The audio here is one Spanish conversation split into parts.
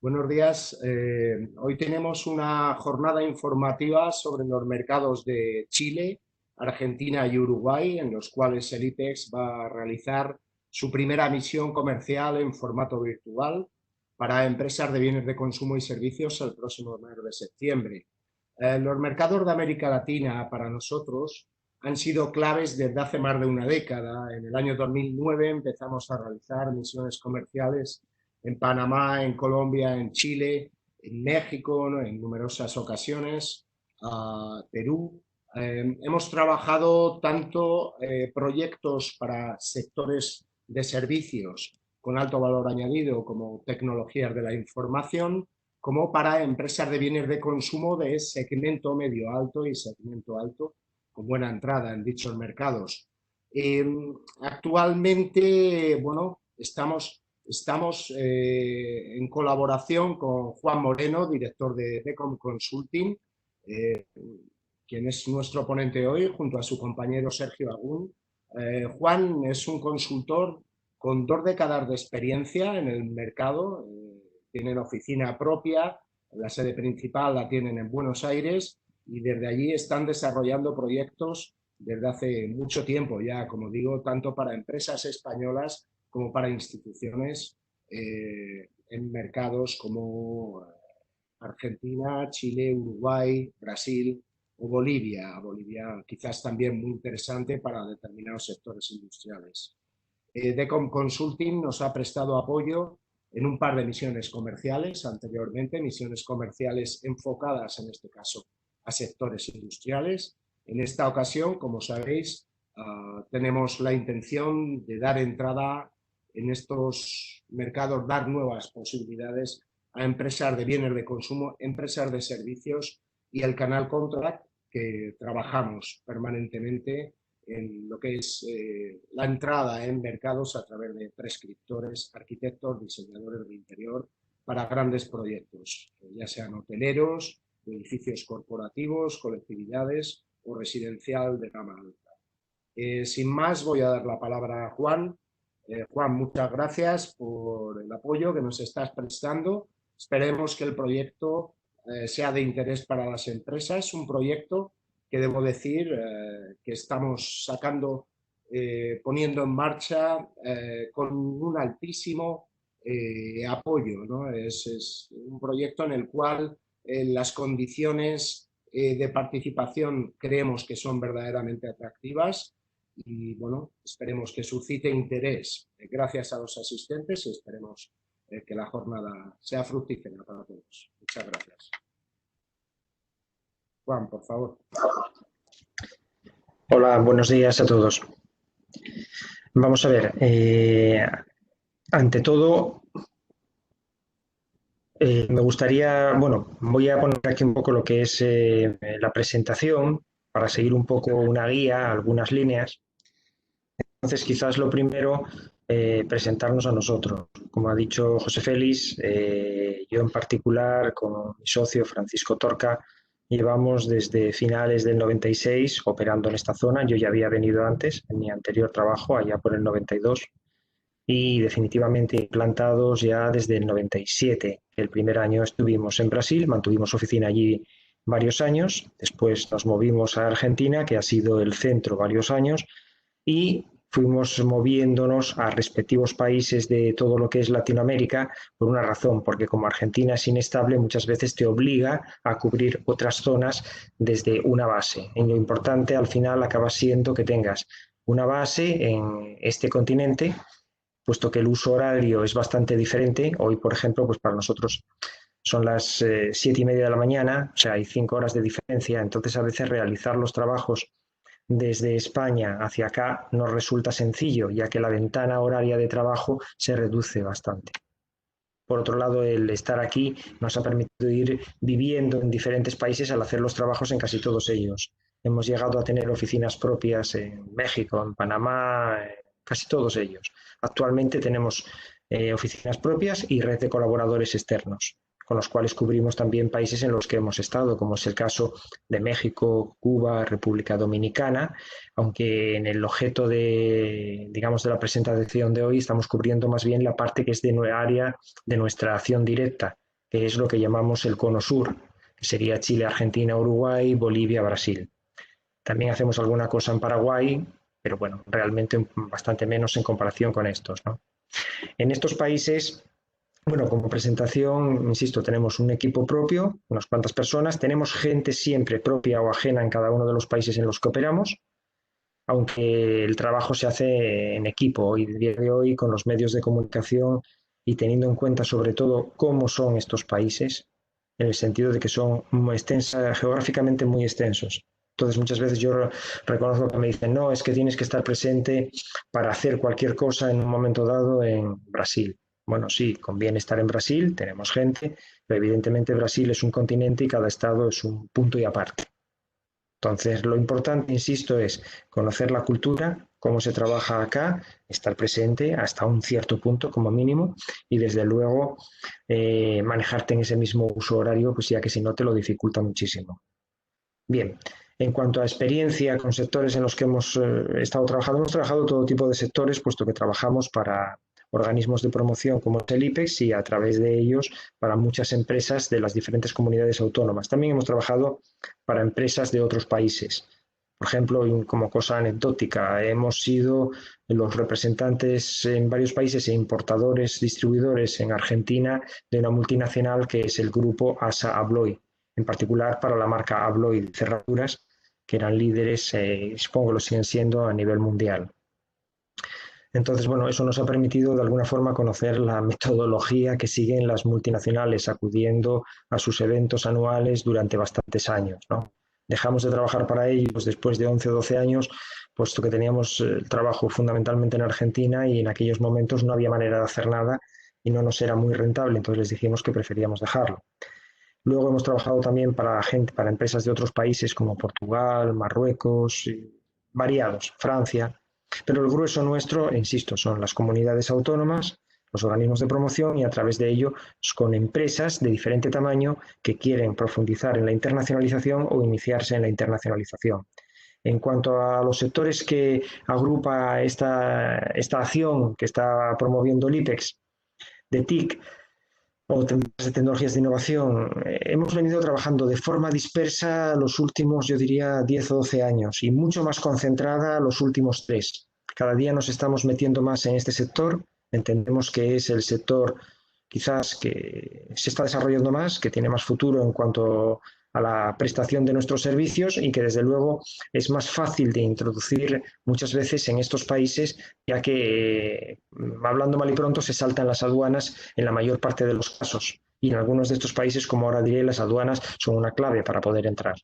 Buenos días. Hoy tenemos una jornada informativa sobre los mercados de Chile, Argentina y Uruguay, en los cuales el IPEX va a realizar su primera misión comercial en formato virtual para empresas de bienes de consumo y servicios el próximo mes de septiembre. Los mercados de América Latina para nosotros han sido claves desde hace más de una década. En el año 2009 empezamos a realizar misiones comerciales en Panamá, en Colombia, en Chile, en México, ¿no?, en numerosas ocasiones, Perú. Hemos trabajado tanto proyectos para sectores de servicios con alto valor añadido como tecnologías de la información, como para empresas de bienes de consumo de segmento medio alto y segmento alto, con buena entrada en dichos mercados. Actualmente, bueno, estamos en colaboración con Juan Moreno, director de Decom Consulting, eh, quien es nuestro ponente hoy, junto a su compañero Sergio Agún. Juan es un consultor con 2 décadas de experiencia en el mercado, tienen oficina propia, la sede principal la tienen en Buenos Aires y desde allí están desarrollando proyectos desde hace mucho tiempo ya, como digo, tanto para empresas españolas como para instituciones en mercados como Argentina, Chile, Uruguay, Brasil o Bolivia. Bolivia quizás también muy interesante para determinados sectores industriales. Decom Consulting nos ha prestado apoyo en un par de misiones comerciales anteriormente, misiones comerciales enfocadas en este caso a sectores industriales. En esta ocasión, como sabéis, tenemos la intención de dar entrada en estos mercados, dar nuevas posibilidades a empresas de bienes de consumo, empresas de servicios y el canal contract que trabajamos permanentemente en lo que es la entrada en mercados a través de prescriptores, arquitectos, diseñadores de interior para grandes proyectos, ya sean hoteleros, edificios corporativos, colectividades o residencial de gama alta. Sin más, voy a dar la palabra a Juan. Juan, muchas gracias por el apoyo que nos estás prestando. Esperemos que el proyecto sea de interés para las empresas, un proyecto que debo decir que estamos sacando, poniendo en marcha con un altísimo apoyo, ¿no? Es un proyecto en el cual las condiciones de participación creemos que son verdaderamente atractivas y, bueno, esperemos que suscite interés gracias a los asistentes y esperemos que la jornada sea fructífera para todos. Muchas gracias. Juan, por favor. Hola, buenos días a todos. Vamos a ver, ante todo, me gustaría, bueno, voy a poner aquí un poco lo que es la presentación para seguir un poco una guía, algunas líneas. Entonces, quizás lo primero, presentarnos a nosotros. Como ha dicho José Félix, yo en particular, con mi socio Francisco Torca, llevamos desde finales del 96 operando en esta zona. Yo ya había venido antes, en mi anterior trabajo, allá por el 92, y definitivamente implantados ya desde el 97. El primer año estuvimos en Brasil, mantuvimos oficina allí varios años, después nos movimos a Argentina, que ha sido el centro varios años, y fuimos moviéndonos a respectivos países de todo lo que es Latinoamérica por una razón, porque como Argentina es inestable, muchas veces te obliga a cubrir otras zonas desde una base. Y lo importante al final acaba siendo que tengas una base en este continente, puesto que el uso horario es bastante diferente. Hoy, por ejemplo, pues para nosotros son las 7:30 de la mañana, o sea, hay 5 horas de diferencia, entonces a veces realizar los trabajos desde España hacia acá nos resulta sencillo, ya que la ventana horaria de trabajo se reduce bastante. Por otro lado, el estar aquí nos ha permitido ir viviendo en diferentes países al hacer los trabajos en casi todos ellos. Hemos llegado a tener oficinas propias en México, en Panamá, casi todos ellos. Actualmente tenemos oficinas propias y red de colaboradores externos, con los cuales cubrimos también países en los que hemos estado, como es el caso de México, Cuba, República Dominicana, aunque en el objeto de, digamos, de la presentación de hoy estamos cubriendo más bien la parte que es de nuestra área, de nuestra acción directa, que es lo que llamamos el Cono Sur, que sería Chile, Argentina, Uruguay, Bolivia, Brasil. También hacemos alguna cosa en Paraguay, pero bueno, realmente bastante menos en comparación con estos, ¿no? En estos países, bueno, como presentación, insisto, tenemos un equipo propio, unas cuantas personas, tenemos gente siempre propia o ajena en cada uno de los países en los que operamos, aunque el trabajo se hace en equipo hoy, día de hoy, con los medios de comunicación y teniendo en cuenta sobre todo cómo son estos países, en el sentido de que son geográficamente muy extensos. Entonces muchas veces yo reconozco que me dicen, no, es que tienes que estar presente para hacer cualquier cosa en un momento dado en Brasil. Bueno, sí, conviene estar en Brasil, tenemos gente, pero evidentemente Brasil es un continente y cada estado es un punto y aparte. Entonces, lo importante, insisto, es conocer la cultura, cómo se trabaja acá, estar presente hasta un cierto punto como mínimo y desde luego manejarte en ese mismo uso horario, pues ya que si no te lo dificulta muchísimo. Bien, en cuanto a experiencia con sectores en los que hemos hemos trabajado todo tipo de sectores, puesto que trabajamos para organismos de promoción como el IPEX y a través de ellos para muchas empresas de las diferentes comunidades autónomas. También hemos trabajado para empresas de otros países. Por ejemplo, como cosa anecdótica, hemos sido los representantes en varios países e importadores, distribuidores en Argentina de una multinacional que es el grupo ASA Abloy, en particular para la marca Abloy de cerraduras, que eran líderes, supongo lo siguen siendo a nivel mundial. Entonces, bueno, eso nos ha permitido de alguna forma conocer la metodología que siguen las multinacionales acudiendo a sus eventos anuales durante bastantes años, ¿no? Dejamos de trabajar para ellos después de 11 o 12 años, puesto que teníamos el trabajo fundamentalmente en Argentina y en aquellos momentos no había manera de hacer nada y no nos era muy rentable, entonces les dijimos que preferíamos dejarlo. Luego hemos trabajado también para empresas de otros países como Portugal, Marruecos, variados, Francia, pero el grueso nuestro, insisto, son las comunidades autónomas, los organismos de promoción y a través de ello con empresas de diferente tamaño que quieren profundizar en la internacionalización o iniciarse en la internacionalización. En cuanto a los sectores que agrupa esta acción que está promoviendo el IPEX de TIC, o de tecnologías de innovación, hemos venido trabajando de forma dispersa los últimos, yo diría, 10 o 12 años y mucho más concentrada los últimos 3. Cada día nos estamos metiendo más en este sector, entendemos que es el sector quizás que se está desarrollando más, que tiene más futuro en cuanto a la prestación de nuestros servicios y que desde luego es más fácil de introducir muchas veces en estos países, ya que, hablando mal y pronto, se saltan las aduanas en la mayor parte de los casos. Y en algunos de estos países, como ahora diré, las aduanas son una clave para poder entrar.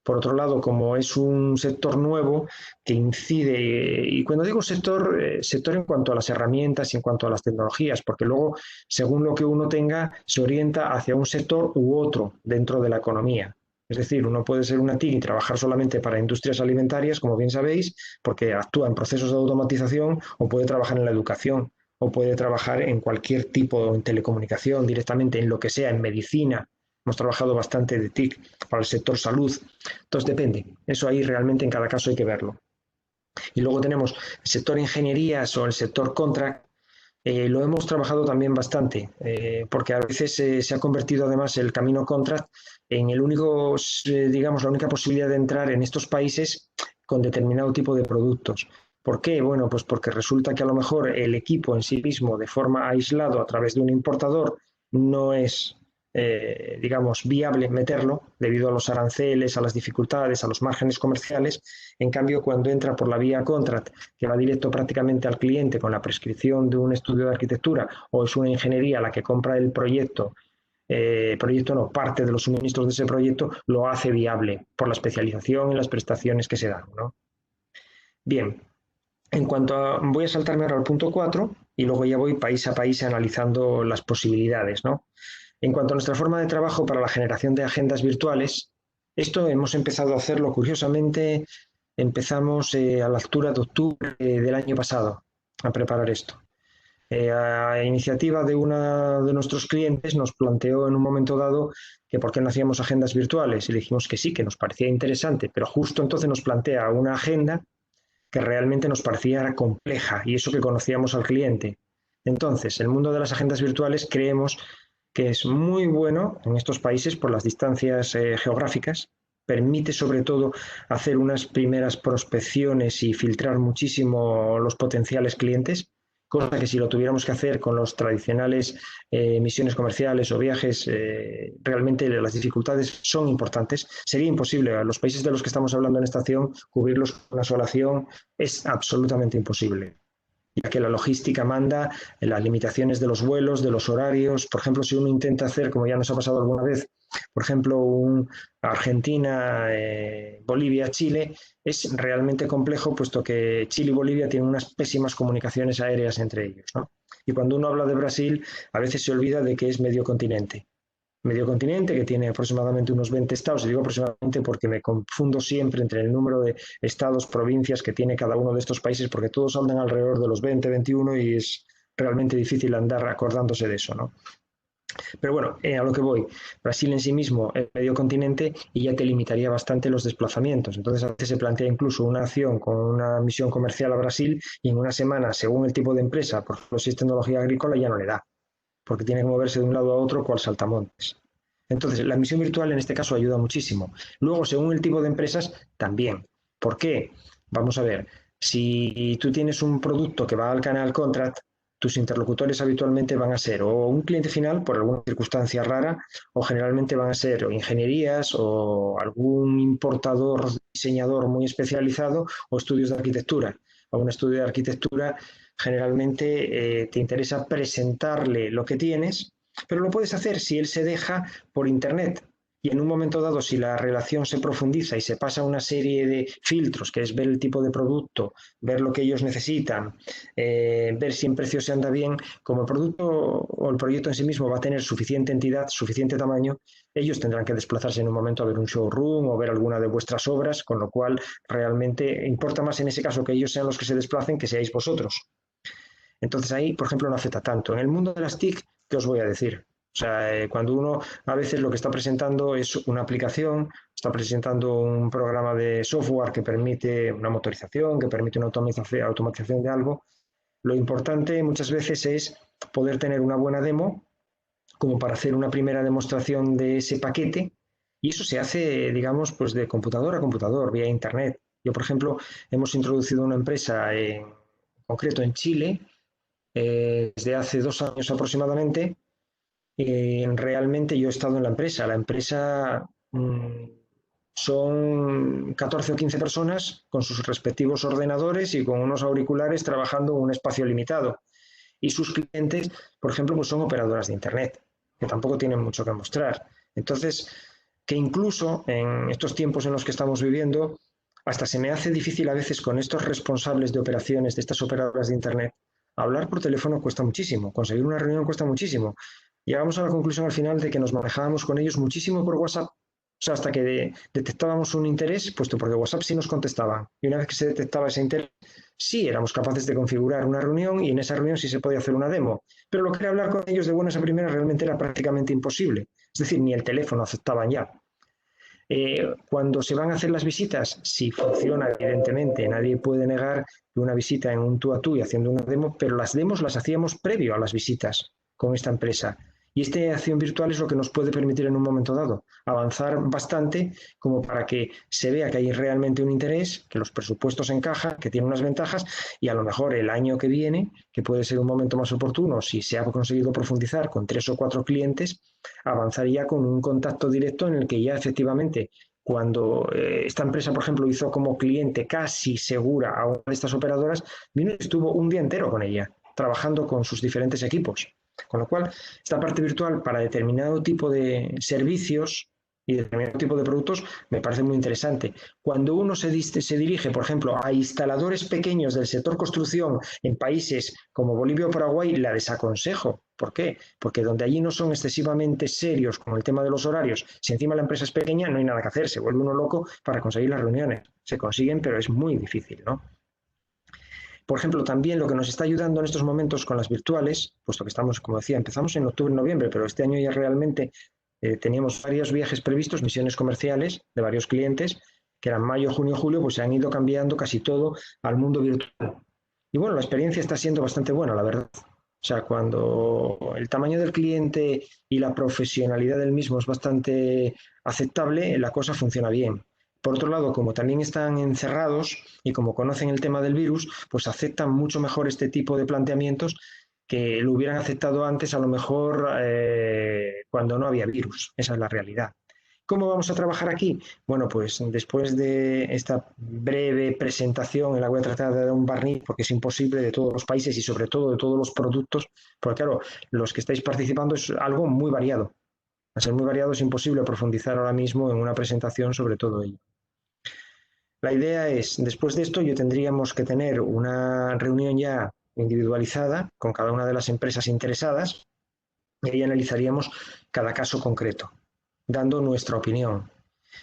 Por otro lado, como es un sector nuevo que incide, y cuando digo sector, sector en cuanto a las herramientas y en cuanto a las tecnologías, porque luego, según lo que uno tenga, se orienta hacia un sector u otro dentro de la economía. Es decir, uno puede ser una TIC y trabajar solamente para industrias alimentarias, como bien sabéis, porque actúa en procesos de automatización, o puede trabajar en la educación, o puede trabajar en cualquier tipo, en telecomunicación, directamente en lo que sea, en medicina. Hemos trabajado bastante de TIC para el sector salud. Entonces depende. Eso ahí realmente en cada caso hay que verlo. Y luego tenemos el sector ingenierías o el sector contract. Lo hemos trabajado también bastante, porque a veces se ha convertido además el camino contract en el único, digamos, la única posibilidad de entrar en estos países con determinado tipo de productos. ¿Por qué? Bueno, pues porque resulta que a lo mejor el equipo en sí mismo, de forma aislado a través de un importador, no es digamos, viable meterlo debido a los aranceles, a las dificultades, a los márgenes comerciales. En cambio, cuando entra por la vía contract, que va directo prácticamente al cliente con la prescripción de un estudio de arquitectura, o es una ingeniería la que compra el proyecto no, parte de los suministros de ese proyecto, lo hace viable por la especialización y las prestaciones que se dan, ¿no? Bien, voy a saltarme ahora al punto 4 y luego ya voy país a país analizando las posibilidades, ¿no? En cuanto a nuestra forma de trabajo para la generación de agendas virtuales, esto hemos empezado a hacerlo curiosamente, empezamos a la altura de octubre del año pasado a preparar esto. A iniciativa de uno de nuestros clientes nos planteó en un momento dado que por qué no hacíamos agendas virtuales y le dijimos que sí, que nos parecía interesante, pero justo entonces nos plantea una agenda que realmente nos parecía compleja y eso que conocíamos al cliente. Entonces, el mundo de las agendas virtuales creemos que es muy bueno en estos países por las distancias geográficas, permite sobre todo hacer unas primeras prospecciones y filtrar muchísimo los potenciales clientes, cosa que si lo tuviéramos que hacer con los tradicionales misiones comerciales o viajes, realmente las dificultades son importantes. Sería imposible. A los países de los que estamos hablando en esta acción, cubrirlos con una sola acción es absolutamente imposible, ya que la logística manda, las limitaciones de los vuelos, de los horarios. Por ejemplo, si uno intenta hacer, como ya nos ha pasado alguna vez, por ejemplo, un Argentina, Bolivia, Chile, es realmente complejo, puesto que Chile y Bolivia tienen unas pésimas comunicaciones aéreas entre ellos, ¿no? Y cuando uno habla de Brasil, a veces se olvida de que es medio continente que tiene aproximadamente unos 20 estados, y digo aproximadamente porque me confundo siempre entre el número de estados, provincias que tiene cada uno de estos países, porque todos andan alrededor de los 20, 21 y es realmente difícil andar acordándose de eso, ¿no? Pero bueno, a lo que voy, Brasil en sí mismo es medio continente y ya te limitaría bastante los desplazamientos. Entonces a veces se plantea incluso una acción con una misión comercial a Brasil y en una semana, según el tipo de empresa, por ejemplo, si es tecnología agrícola, ya no le da, porque tiene que moverse de un lado a otro cual saltamontes. Entonces, la misión virtual en este caso ayuda muchísimo. Luego, según el tipo de empresas, también. ¿Por qué? Vamos a ver, si tú tienes un producto que va al canal contract, tus interlocutores habitualmente van a ser o un cliente final por alguna circunstancia rara, o generalmente van a ser o ingenierías o algún importador, diseñador muy especializado, o estudios de arquitectura. A un estudio de arquitectura generalmente te interesa presentarle lo que tienes, pero lo puedes hacer si él se deja por internet. Y en un momento dado, si la relación se profundiza y se pasa una serie de filtros, que es ver el tipo de producto, ver lo que ellos necesitan, ver si en precio se anda bien, como el producto o el proyecto en sí mismo va a tener suficiente entidad, suficiente tamaño, ellos tendrán que desplazarse en un momento a ver un showroom o ver alguna de vuestras obras, con lo cual realmente importa más en ese caso que ellos sean los que se desplacen que seáis vosotros. Entonces ahí, por ejemplo, no afecta tanto. En el mundo de las TIC, ¿qué os voy a decir? O sea, cuando uno a veces lo que está presentando es una aplicación, está presentando un programa de software que permite una motorización, que permite una automatización de algo, lo importante muchas veces es poder tener una buena demo como para hacer una primera demostración de ese paquete, y eso se hace, digamos, pues de computador a computador, vía internet. Yo, por ejemplo, hemos introducido una empresa en concreto en Chile desde hace 2 años aproximadamente. Realmente yo he estado en la empresa. La empresa son 14 o 15 personas con sus respectivos ordenadores y con unos auriculares trabajando en un espacio limitado. Y sus clientes, por ejemplo, pues son operadoras de Internet, que tampoco tienen mucho que mostrar. Entonces, que incluso en estos tiempos en los que estamos viviendo, hasta se me hace difícil a veces con estos responsables de operaciones de estas operadoras de Internet. Hablar por teléfono cuesta muchísimo, conseguir una reunión cuesta muchísimo. Llegamos a la conclusión al final de que nos manejábamos con ellos muchísimo por WhatsApp. O sea, hasta que detectábamos un interés, puesto porque WhatsApp sí nos contestaban. Y una vez que se detectaba ese interés, sí éramos capaces de configurar una reunión y en esa reunión sí se podía hacer una demo. Pero lo que era hablar con ellos de buenas a primeras realmente era prácticamente imposible. Es decir, ni el teléfono aceptaban ya. Cuando se van a hacer las visitas, si funciona, evidentemente, nadie puede negar que una visita en un tú a tú y haciendo una demo, pero las demos las hacíamos previo a las visitas con esta empresa. Y esta acción virtual es lo que nos puede permitir en un momento dado avanzar bastante como para que se vea que hay realmente un interés, que los presupuestos encajan, que tienen unas ventajas y a lo mejor el año que viene, que puede ser un momento más oportuno, si se ha conseguido profundizar con 3 o 4 clientes, avanzaría con un contacto directo en el que ya efectivamente cuando esta empresa, por ejemplo, hizo como cliente casi segura a una de estas operadoras, vino y estuvo un día entero con ella, trabajando con sus diferentes equipos. Con lo cual, esta parte virtual para determinado tipo de servicios y determinado tipo de productos me parece muy interesante. Cuando uno se dirige, por ejemplo, a instaladores pequeños del sector construcción en países como Bolivia o Paraguay, la desaconsejo. ¿Por qué? Porque donde allí no son excesivamente serios con el tema de los horarios, si encima la empresa es pequeña, no hay nada que hacer, se vuelve uno loco para conseguir las reuniones. Se consiguen, pero es muy difícil, ¿no? Por ejemplo, también lo que nos está ayudando en estos momentos con las virtuales, puesto que estamos, como decía, empezamos en octubre, noviembre, pero este año ya realmente teníamos varios viajes previstos, misiones comerciales de varios clientes, que eran mayo, junio, julio, pues se han ido cambiando casi todo al mundo virtual. Y bueno, la experiencia está siendo bastante buena, la verdad. O O sea, cuando el tamaño del cliente y la profesionalidad del mismo es bastante aceptable, la cosa funciona bien. Por otro lado, como también están encerrados y como conocen el tema del virus, pues aceptan mucho mejor este tipo de planteamientos que lo hubieran aceptado antes, a lo mejor cuando no había virus. Esa es la realidad. ¿Cómo vamos a trabajar aquí? Bueno, pues después de esta breve presentación en la que voy a tratar de dar un barniz, porque es imposible, de todos los países y sobre todo de todos los productos, porque claro, los que estáis participando es algo muy variado. A ser muy variado es imposible profundizar ahora mismo en una presentación sobre todo ello. La idea es, después de esto, yo tendríamos que tener una reunión ya individualizada con cada una de las empresas interesadas y ahí analizaríamos cada caso concreto, dando nuestra opinión.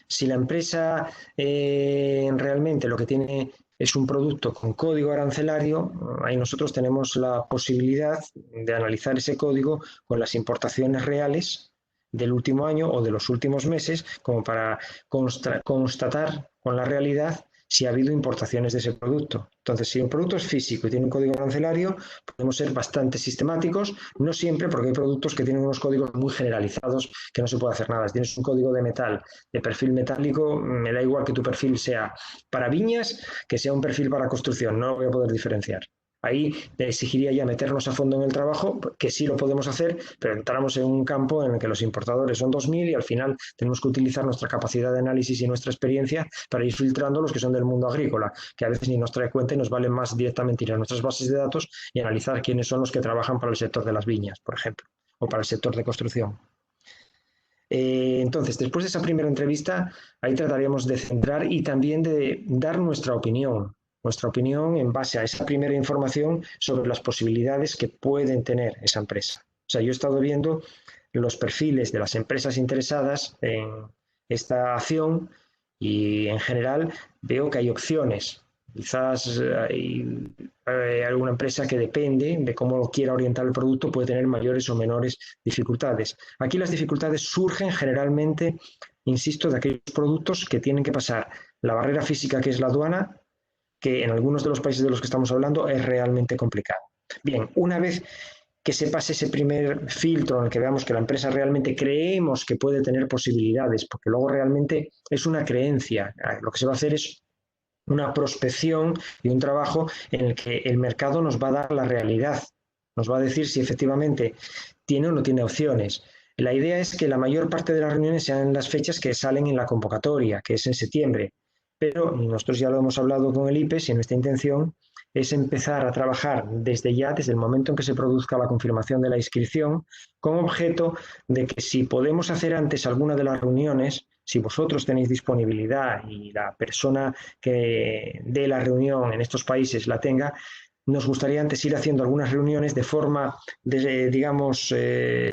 Si la empresa realmente lo que tiene es un producto con código arancelario, ahí nosotros tenemos la posibilidad de analizar ese código con las importaciones reales del último año o de los últimos meses, como para constatar con la realidad si ha habido importaciones de ese producto. Entonces, si un producto es físico y tiene un código arancelario, podemos ser bastante sistemáticos, no siempre, porque hay productos que tienen unos códigos muy generalizados que no se puede hacer nada. Si tienes un código de metal, de perfil metálico, me da igual que tu perfil sea para viñas, que sea un perfil para construcción, no lo voy a poder diferenciar. Ahí te exigiría ya meternos a fondo en el trabajo, que sí lo podemos hacer, pero entramos en un campo en el que los importadores son 2000 y al final tenemos que utilizar nuestra capacidad de análisis y nuestra experiencia para ir filtrando los que son del mundo agrícola, que a veces ni nos trae cuenta y nos vale más directamente ir a nuestras bases de datos y analizar quiénes son los que trabajan para el sector de las viñas, por ejemplo, o para el sector de construcción. Entonces, después de esa primera entrevista, ahí trataríamos de centrar y también de dar nuestra opinión en base a esa primera información sobre las posibilidades que pueden tener esa empresa. O sea, yo he estado viendo los perfiles de las empresas interesadas en esta acción y en general veo que hay opciones. Quizás hay alguna empresa que depende de cómo quiera orientar el producto, puede tener mayores o menores dificultades. Aquí las dificultades surgen generalmente, insisto, de aquellos productos que tienen que pasar la barrera física que es la aduana, que en algunos de los países de los que estamos hablando es realmente complicado. Bien, una vez que se pase ese primer filtro en el que veamos que la empresa realmente creemos que puede tener posibilidades, porque luego realmente es una creencia. Lo que se va a hacer es una prospección y un trabajo en el que el mercado nos va a dar la realidad, nos va a decir si efectivamente tiene o no tiene opciones. La idea es que la mayor parte de las reuniones sean en las fechas que salen en la convocatoria, que es en septiembre, pero nosotros ya lo hemos hablado con el IPES y nuestra intención es empezar a trabajar desde ya, desde el momento en que se produzca la confirmación de la inscripción, con objeto de que si podemos hacer antes alguna de las reuniones, si vosotros tenéis disponibilidad y la persona que dé la reunión en estos países la tenga, nos gustaría antes ir haciendo algunas reuniones de forma, digamos,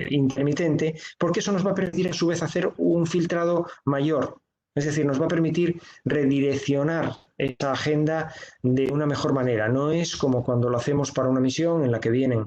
intermitente, porque eso nos va a permitir a su vez hacer un filtrado mayor. Es decir, nos va a permitir redireccionar esa agenda de una mejor manera. No es como cuando lo hacemos para una misión en la que vienen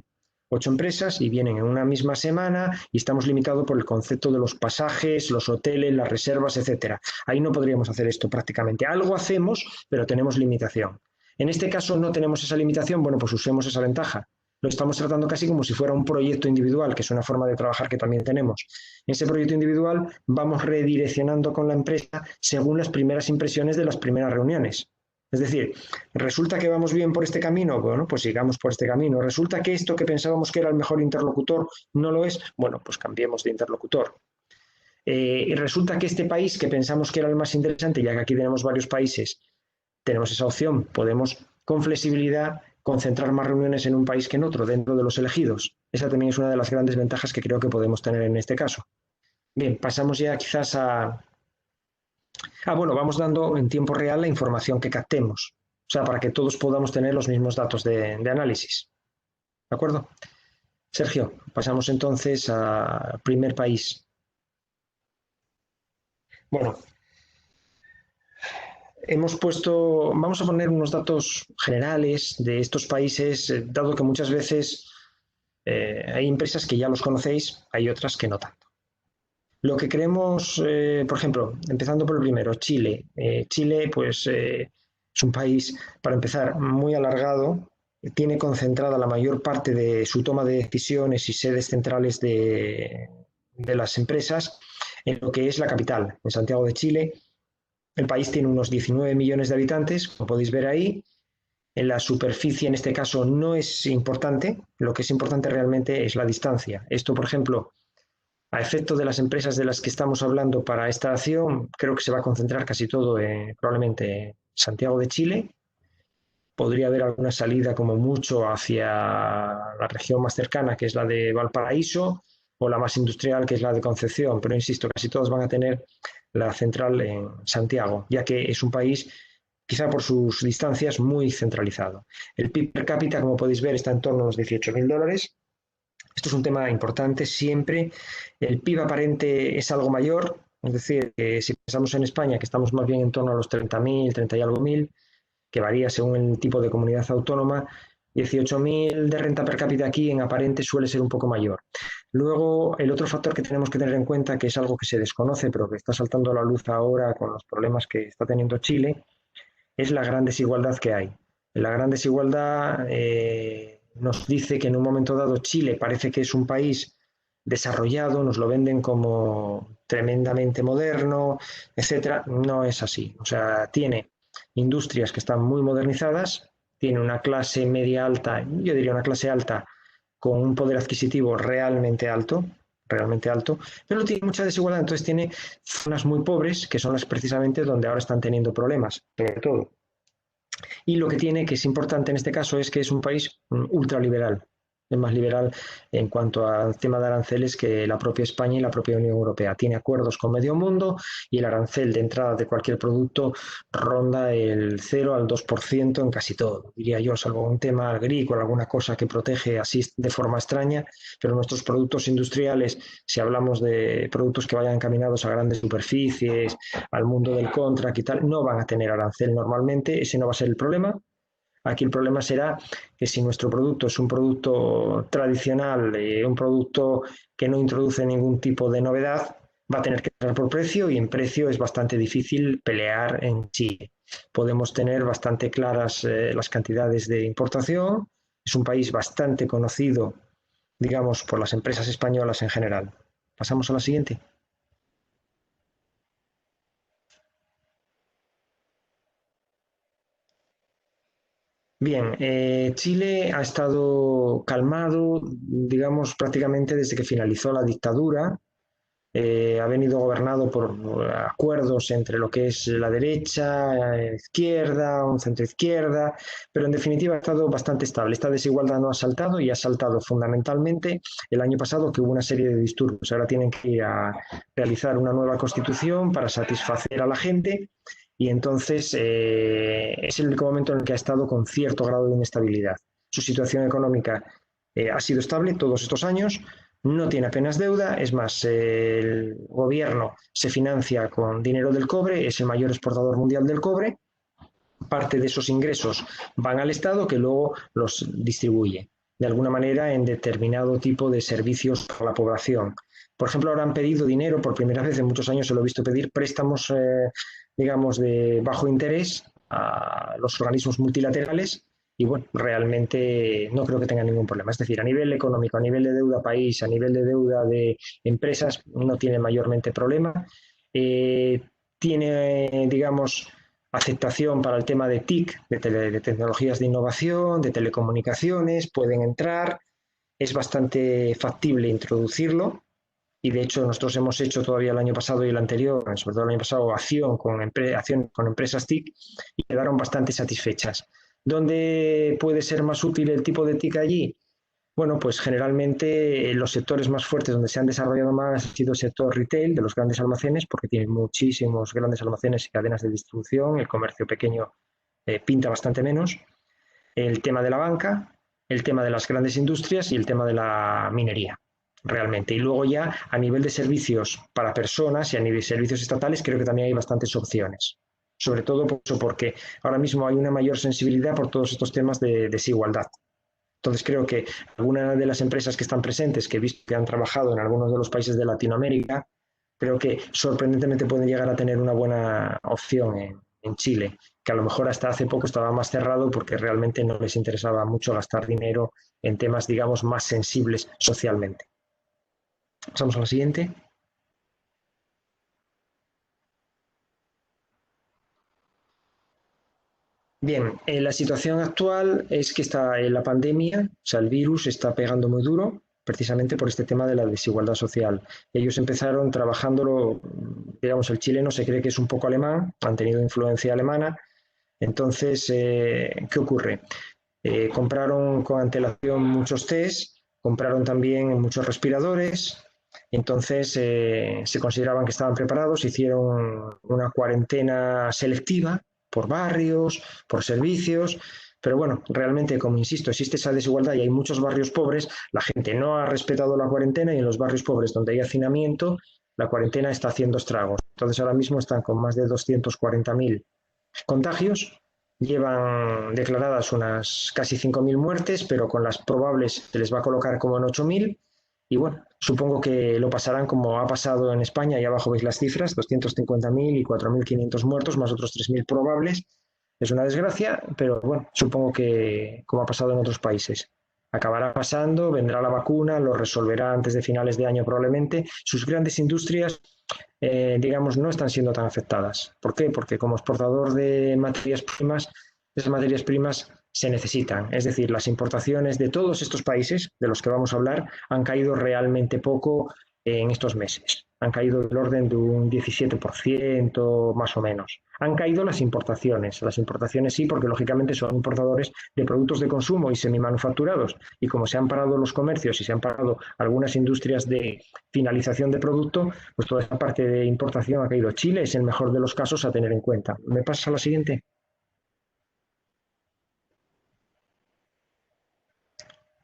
8 empresas y vienen en una misma semana y estamos limitados por el concepto de los pasajes, los hoteles, las reservas, etcétera. Ahí no podríamos hacer esto prácticamente. Algo hacemos, pero tenemos limitación. En este caso no tenemos esa limitación, bueno, pues usemos esa ventaja. Lo estamos tratando casi como si fuera un proyecto individual, que es una forma de trabajar que también tenemos. En ese proyecto individual vamos redireccionando con la empresa según las primeras impresiones de las primeras reuniones. Es decir, resulta que vamos bien por este camino, bueno, pues sigamos por este camino. Resulta que esto que pensábamos que era el mejor interlocutor no lo es, bueno, pues cambiemos de interlocutor. Y resulta que este país que pensamos que era el más interesante, ya que aquí tenemos varios países, tenemos esa opción, podemos con flexibilidad concentrar más reuniones en un país que en otro, dentro de los elegidos. Esa también es una de las grandes ventajas que creo que podemos tener en este caso. Bien, pasamos ya quizás a... bueno, vamos dando en tiempo real la información que captemos, o sea, para que todos podamos tener los mismos datos de análisis. ¿De acuerdo? Sergio, pasamos entonces al primer país. Bueno, vamos a poner unos datos generales de estos países, dado que muchas veces hay empresas que ya los conocéis, hay otras que no tanto. Lo que creemos, por ejemplo, empezando por el primero, Chile. Chile, pues, es un país, para empezar, muy alargado, tiene concentrada la mayor parte de su toma de decisiones y sedes centrales de las empresas en lo que es la capital, en Santiago de Chile. El país tiene unos 19 millones de habitantes, como podéis ver ahí. En la superficie, en este caso, no es importante. Lo que es importante realmente es la distancia. Esto, por ejemplo, a efecto de las empresas de las que estamos hablando para esta acción, creo que se va a concentrar casi todo probablemente en Santiago de Chile. Podría haber alguna salida como mucho hacia la región más cercana, que es la de Valparaíso, o la más industrial, que es la de Concepción, pero insisto, casi todos van a tener la central en Santiago, ya que es un país, quizá por sus distancias, muy centralizado. El PIB per cápita, como podéis ver, está en torno a los $18.000. Esto es un tema importante siempre. El PIB aparente es algo mayor, es decir, si pensamos en España, que estamos más bien en torno a los 30.000, 30 y algo mil, que varía según el tipo de comunidad autónoma, 18.000 de renta per cápita aquí en aparente suele ser un poco mayor. Luego, el otro factor que tenemos que tener en cuenta, que es algo que se desconoce, pero que está saltando a la luz ahora con los problemas que está teniendo Chile, es la gran desigualdad que hay. La gran desigualdad nos dice que en un momento dado Chile parece que es un país desarrollado, nos lo venden como tremendamente moderno, etcétera. No es así. O sea, tiene industrias que están muy modernizadas, tiene una clase media alta, yo diría una clase alta con un poder adquisitivo realmente alto, pero tiene mucha desigualdad, entonces tiene zonas muy pobres, que son las precisamente donde ahora están teniendo problemas, sobre todo. Y lo que tiene, que es importante en este caso, es que es un país ultraliberal. Es más liberal en cuanto al tema de aranceles que la propia España y la propia Unión Europea. Tiene acuerdos con medio mundo y el arancel de entrada de cualquier producto ronda el 0 al 2% en casi todo, diría yo, salvo un tema agrícola, alguna cosa que protege así de forma extraña, pero nuestros productos industriales, si hablamos de productos que vayan encaminados a grandes superficies, al mundo del contract y tal, no van a tener arancel normalmente, ese no va a ser el problema. Aquí el problema será que si nuestro producto es un producto tradicional, un producto que no introduce ningún tipo de novedad, va a tener que entrar por precio y en precio es bastante difícil pelear en Chile. Podemos tener bastante claras las cantidades de importación. Es un país bastante conocido, digamos, por las empresas españolas en general. Pasamos a la siguiente. Bien, Chile ha estado calmado, digamos, prácticamente desde que finalizó la dictadura. Ha venido gobernado por acuerdos entre lo que es la derecha, izquierda, un centro izquierda, pero en definitiva ha estado bastante estable. Esta desigualdad no ha saltado y ha saltado fundamentalmente el año pasado que hubo una serie de disturbios. Ahora tienen que ir a realizar una nueva constitución para satisfacer a la gente y entonces es el único momento en el que ha estado con cierto grado de inestabilidad. Su situación económica ha sido estable todos estos años, no tiene apenas deuda, es más, el gobierno se financia con dinero del cobre, es el mayor exportador mundial del cobre, parte de esos ingresos van al Estado que luego los distribuye de alguna manera en determinado tipo de servicios a la población. Por ejemplo, ahora han pedido dinero, por primera vez en muchos años se lo he visto pedir préstamos, digamos, de bajo interés a los organismos multilaterales y bueno, realmente no creo que tenga ningún problema. Es decir, a nivel económico, a nivel de deuda país, a nivel de deuda de empresas, no tiene mayormente problema. Tiene, digamos, aceptación para el tema de TIC, de tecnologías de innovación, de telecomunicaciones, pueden entrar, es bastante factible introducirlo y de hecho nosotros hemos hecho todavía el año pasado y el anterior, sobre todo el año pasado, acción con empresas TIC y quedaron bastante satisfechas. ¿Dónde puede ser más útil el tipo de TIC allí? Bueno, pues generalmente los sectores más fuertes donde se han desarrollado más ha sido el sector retail de los grandes almacenes, porque tienen muchísimos grandes almacenes y cadenas de distribución, el comercio pequeño pinta bastante menos, el tema de la banca, el tema de las grandes industrias y el tema de la minería, realmente. Y luego ya a nivel de servicios para personas y a nivel de servicios estatales creo que también hay bastantes opciones. Sobre todo porque ahora mismo hay una mayor sensibilidad por todos estos temas de desigualdad. Entonces creo que algunas de las empresas que están presentes, que he visto que han trabajado en algunos de los países de Latinoamérica, creo que sorprendentemente pueden llegar a tener una buena opción en Chile. que a lo mejor hasta hace poco estaba más cerrado porque realmente no les interesaba mucho gastar dinero en temas, digamos, más sensibles socialmente. Pasamos a la siguiente. Bien, la situación actual es que está la pandemia, o sea, el virus está pegando muy duro, precisamente por este tema de la desigualdad social. Ellos empezaron trabajándolo, digamos, el chileno se cree que es un poco alemán, han tenido influencia alemana. Entonces, ¿qué ocurre? Compraron con antelación muchos test, compraron también muchos respiradores, entonces se consideraban que estaban preparados, hicieron una cuarentena selectiva por barrios, por servicios, pero bueno, realmente, como insisto, existe esa desigualdad y hay muchos barrios pobres, la gente no ha respetado la cuarentena y en los barrios pobres donde hay hacinamiento, la cuarentena está haciendo estragos. Entonces ahora mismo están con más de 240.000 contagios, llevan declaradas unas casi 5.000 muertes, pero con las probables se les va a colocar como en 8.000. Y bueno, supongo que lo pasarán como ha pasado en España, y abajo veis las cifras, 250.000 y 4.500 muertos, más otros 3.000 probables. Es una desgracia, pero bueno, supongo que como ha pasado en otros países. Acabará pasando, vendrá la vacuna, lo resolverá antes de finales de año probablemente. Sus grandes industrias, digamos, no están siendo tan afectadas. ¿Por qué? Porque como exportador de materias primas, esas materias primas se necesitan. Es decir, las importaciones de todos estos países de los que vamos a hablar han caído realmente poco en estos meses. Han caído del orden de un 17% más o menos. Han caído las importaciones sí, porque lógicamente son importadores de productos de consumo y semimanufacturados. Y como se han parado los comercios y se han parado algunas industrias de finalización de producto, pues toda esta parte de importación ha caído. Chile es el mejor de los casos a tener en cuenta. ¿Me pasas a la siguiente?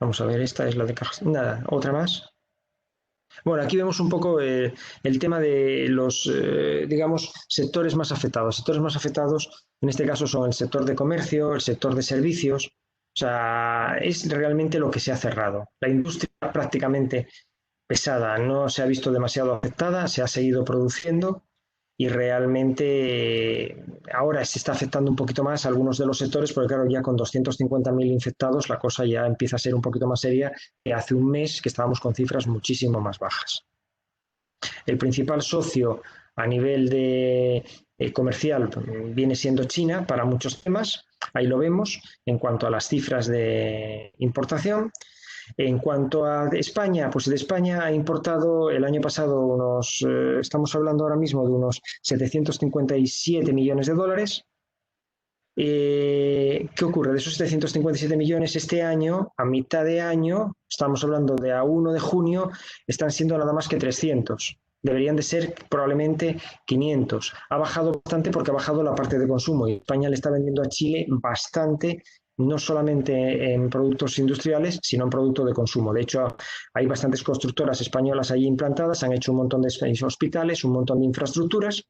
Vamos a ver, esta es la de cajas. Nada, otra más. Bueno, aquí vemos un poco el tema de los, digamos, sectores más afectados. Sectores más afectados, en este caso, son el sector de comercio, el sector de servicios. O sea, es realmente lo que se ha cerrado. La industria prácticamente pesada no se ha visto demasiado afectada, se ha seguido produciendo y realmente ahora se está afectando un poquito más a algunos de los sectores, porque claro, ya con 250.000 infectados la cosa ya empieza a ser un poquito más seria que hace un mes que estábamos con cifras muchísimo más bajas. El principal socio a nivel de comercial viene siendo China para muchos temas, ahí lo vemos en cuanto a las cifras de importación. En cuanto a España, pues de España ha importado el año pasado unos, estamos hablando ahora mismo de unos 757 millones de dólares. ¿Qué ocurre? De esos 757 millones este año, a mitad de año, estamos hablando de a 1 de junio, están siendo nada más que 300. Deberían de ser probablemente 500. Ha bajado bastante porque ha bajado la parte de consumo y España le está vendiendo a Chile bastante, no solamente en productos industriales, sino en productos de consumo. De hecho, hay bastantes constructoras españolas allí implantadas, han hecho un montón de hospitales, un montón de infraestructuras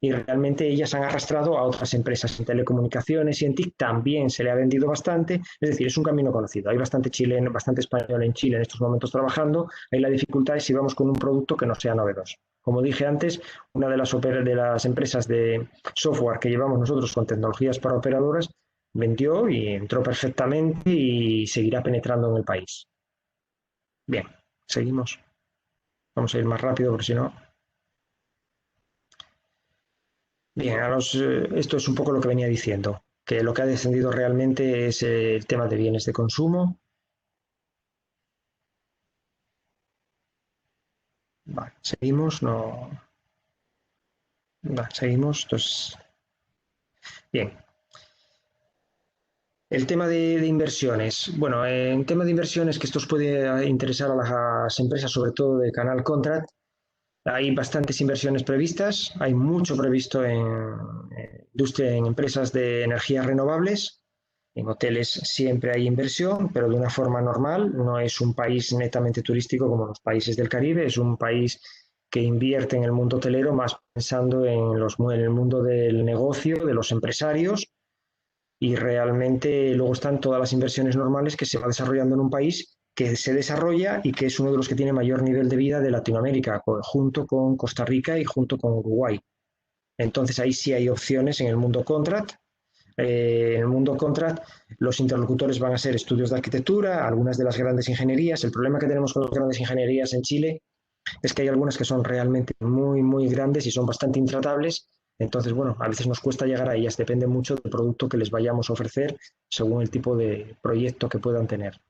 y realmente ellas han arrastrado a otras empresas en telecomunicaciones y en TIC también se le ha vendido bastante, es decir, es un camino conocido. Hay bastante chileno, bastante español en Chile en estos momentos trabajando, ahí la dificultad es si vamos con un producto que no sea novedoso. Como dije antes, una de las empresas de software que llevamos nosotros con tecnologías para operadoras vendió y entró perfectamente y seguirá penetrando en el país. Bien, seguimos. Vamos a ir más rápido porque si no... Bien, esto es un poco lo que venía diciendo, que lo que ha descendido realmente es el tema de bienes de consumo. Vale, seguimos, no. Vale, seguimos, entonces. Bien. El tema de inversiones. Bueno, en tema de inversiones, que esto os puede interesar a las empresas, sobre todo de Canal Contract, hay bastantes inversiones previstas, hay mucho previsto en industria, en empresas de energías renovables, en hoteles siempre hay inversión, pero de una forma normal, no es un país netamente turístico como los países del Caribe, es un país que invierte en el mundo hotelero más pensando en el mundo del negocio, de los empresarios, y realmente luego están todas las inversiones normales que se va desarrollando en un país que se desarrolla y que es uno de los que tiene mayor nivel de vida de Latinoamérica, junto con Costa Rica y junto con Uruguay. Entonces ahí sí hay opciones en el mundo contract. En el mundo contract los interlocutores van a ser estudios de arquitectura, algunas de las grandes ingenierías. El problema que tenemos con las grandes ingenierías en Chile es que hay algunas que son realmente muy, muy grandes y son bastante intratables. Entonces, bueno, a veces nos cuesta llegar a ellas, depende mucho del producto que les vayamos a ofrecer según el tipo de proyecto que puedan tener.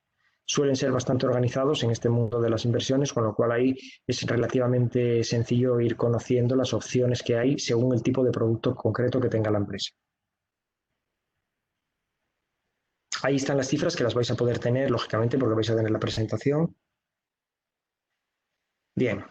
Suelen ser bastante organizados en este mundo de las inversiones, con lo cual ahí es relativamente sencillo ir conociendo las opciones que hay según el tipo de producto concreto que tenga la empresa. Ahí están las cifras que las vais a poder tener, lógicamente, porque vais a tener la presentación. Bien,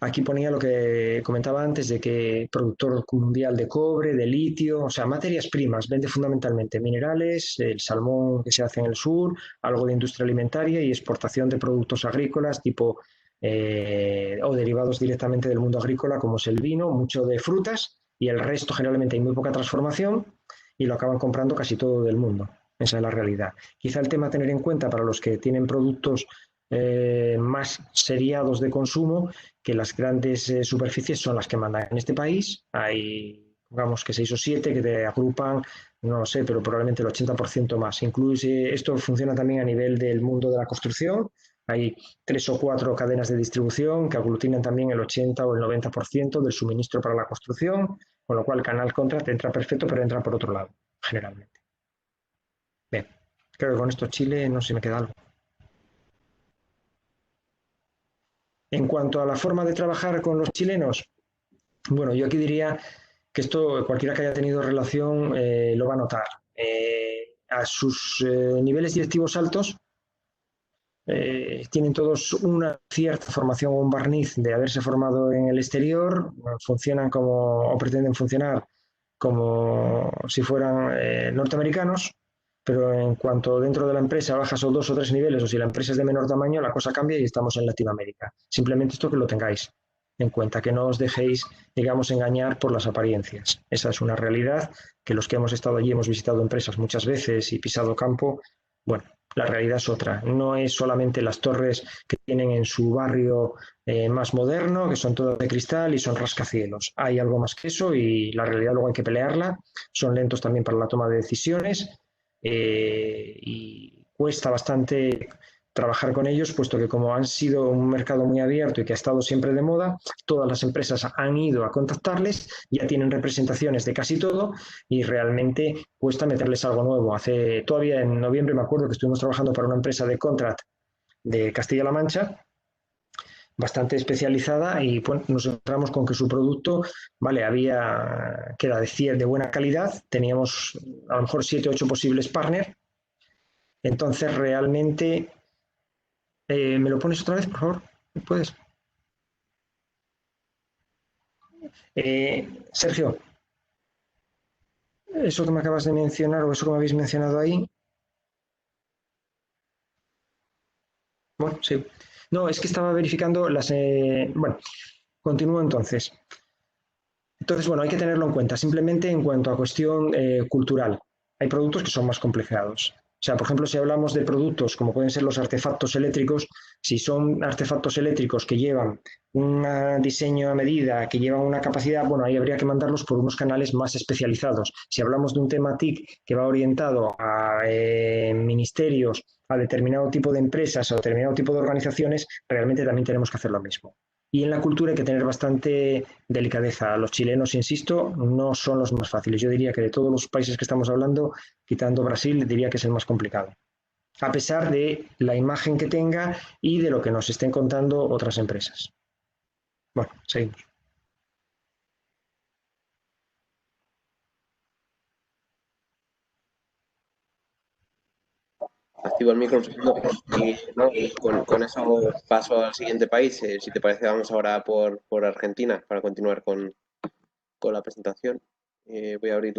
aquí ponía lo que comentaba antes de que productor mundial de cobre, de litio, o sea, materias primas, vende fundamentalmente minerales, el salmón que se hace en el sur, algo de industria alimentaria y exportación de productos agrícolas tipo o derivados directamente del mundo agrícola como es el vino, mucho de frutas y el resto generalmente hay muy poca transformación y lo acaban comprando casi todo del mundo. Esa es la realidad. Quizá el tema a tener en cuenta para los que tienen productos más seriados de consumo que las grandes superficies son las que mandan en este país. Hay, digamos que 6 o 7 que te agrupan, no lo sé, pero probablemente el 80% más. Incluye, esto funciona también a nivel del mundo de la construcción. Hay 3 o 4 cadenas de distribución que aglutinan también el 80 o el 90% del suministro para la construcción, con lo cual el canal contract entra perfecto, pero entra por otro lado, generalmente. Bien, creo que con esto Chile no se me queda algo. En cuanto a la forma de trabajar con los chilenos, bueno, yo aquí diría que esto cualquiera que haya tenido relación lo va a notar. A sus niveles directivos altos tienen todos una cierta formación o un barniz de haberse formado en el exterior, funcionan como o pretenden funcionar como si fueran norteamericanos, pero en cuanto dentro de la empresa bajas o 2 o 3 niveles o si la empresa es de menor tamaño, la cosa cambia y estamos en Latinoamérica. Simplemente esto que lo tengáis en cuenta, que no os dejéis, digamos, engañar por las apariencias. Esa es una realidad que los que hemos estado allí, hemos visitado empresas muchas veces y pisado campo, bueno, la realidad es otra. No es solamente las torres que tienen en su barrio más moderno, que son todas de cristal y son rascacielos. Hay algo más que eso y la realidad luego hay que pelearla. Son lentos también para la toma de decisiones y cuesta bastante trabajar con ellos, puesto que como han sido un mercado muy abierto y que ha estado siempre de moda, todas las empresas han ido a contactarles, ya tienen representaciones de casi todo y realmente cuesta meterles algo nuevo. Hace todavía en noviembre me acuerdo que estuvimos trabajando para una empresa de contract de Castilla-La Mancha bastante especializada y pues, nos encontramos con que su producto, vale, había que era de buena calidad, teníamos a lo mejor 7 o 8 posibles partners, entonces realmente ¿me lo pones otra vez, por favor? ¿Puedes? Sergio, eso que me acabas de mencionar o eso que me habéis mencionado ahí, bueno, sí. No, es que estaba verificando las... bueno, continúo entonces. Entonces, bueno, hay que tenerlo en cuenta. Simplemente en cuanto a cuestión cultural, hay productos que son más complejos. O sea, por ejemplo, si hablamos de productos como pueden ser los artefactos eléctricos, si son artefactos eléctricos que llevan un diseño a medida, que llevan una capacidad, bueno, ahí habría que mandarlos por unos canales más especializados. Si hablamos de un tema TIC que va orientado a ministerios, a determinado tipo de empresas, a determinado tipo de organizaciones, realmente también tenemos que hacer lo mismo. Y en la cultura hay que tener bastante delicadeza. Los chilenos, insisto, no son los más fáciles. Yo diría que de todos los países que estamos hablando, quitando Brasil, diría que es el más complicado. A pesar de la imagen que tenga y de lo que nos estén contando otras empresas. Bueno, seguimos. Activo el micro un segundo y no, con eso paso al siguiente país. Si te parece, vamos ahora por Argentina para continuar con la presentación. Voy a abrir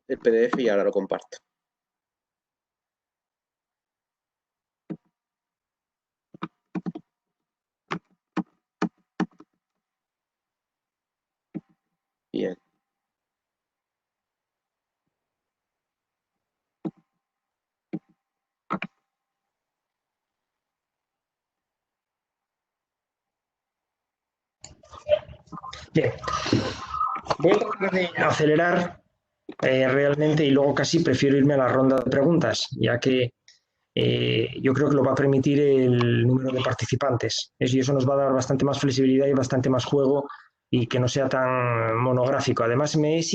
el PDF y ahora lo comparto. Bien. Bien. Voy a tratar de acelerar realmente y luego casi prefiero irme a la ronda de preguntas, ya que yo creo que lo va a permitir el número de participantes. Y eso nos va a dar bastante más flexibilidad y bastante más juego y que no sea tan monográfico. Además, me es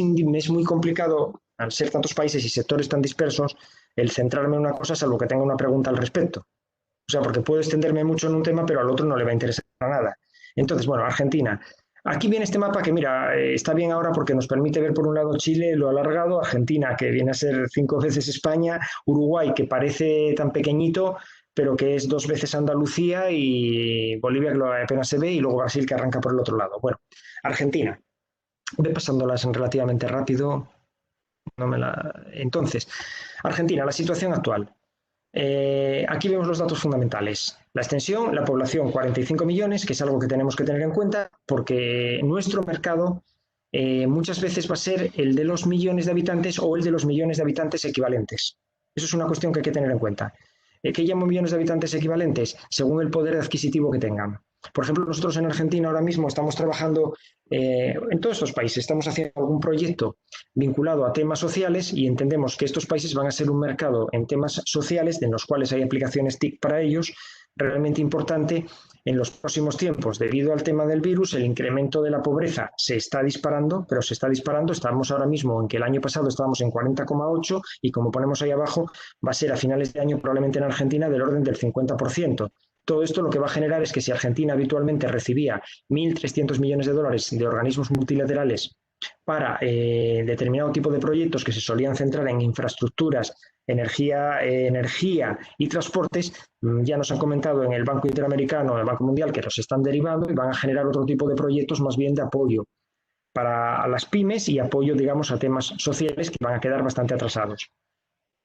muy complicado, al ser tantos países y sectores tan dispersos, el centrarme en una cosa salvo que tenga una pregunta al respecto. O sea, porque puedo extenderme mucho en un tema, pero al otro no le va a interesar nada. Entonces, bueno, Argentina. Aquí viene este mapa que, mira, está bien ahora porque nos permite ver por un lado Chile, lo alargado, Argentina, que viene a ser 5 veces España, Uruguay, que parece tan pequeñito, pero que es 2 veces Andalucía, y Bolivia, que apenas se ve, y luego Brasil, que arranca por el otro lado. Bueno, Argentina. Voy pasándolas relativamente rápido. Entonces, Argentina, la situación actual. Aquí vemos los datos fundamentales. La extensión, la población 45 millones, que es algo que tenemos que tener en cuenta porque nuestro mercado muchas veces va a ser el de los millones de habitantes o el de los millones de habitantes equivalentes. Eso es una cuestión que hay que tener en cuenta. ¿Qué llamo millones de habitantes equivalentes? Según el poder adquisitivo que tengan. Por ejemplo, nosotros en Argentina ahora mismo estamos trabajando en todos estos países, estamos haciendo algún proyecto vinculado a temas sociales y entendemos que estos países van a ser un mercado en temas sociales en los cuales hay aplicaciones TIC para ellos realmente importante en los próximos tiempos. Debido al tema del virus, el incremento de la pobreza se está disparando, pero se está disparando. Estamos ahora mismo en que el año pasado estábamos en 40,8 y como ponemos ahí abajo, va a ser a finales de año probablemente en Argentina del orden del 50%. Todo esto lo que va a generar es que si Argentina habitualmente recibía 1.300 millones de dólares de organismos multilaterales para determinado tipo de proyectos que se solían centrar en infraestructuras, energía y transportes, ya nos han comentado en el Banco Interamericano, el Banco Mundial, que los están derivando y van a generar otro tipo de proyectos más bien de apoyo para las pymes y apoyo, digamos, a temas sociales que van a quedar bastante atrasados.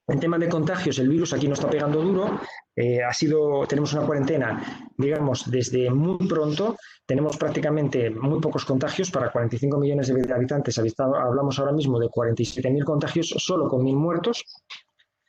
En tema de contagios, el virus aquí no está pegando duro. Tenemos una cuarentena, digamos, desde muy pronto. Tenemos prácticamente muy pocos contagios para 45 millones de habitantes. Hablamos ahora mismo de 47.000 contagios, solo con 1.000 muertos,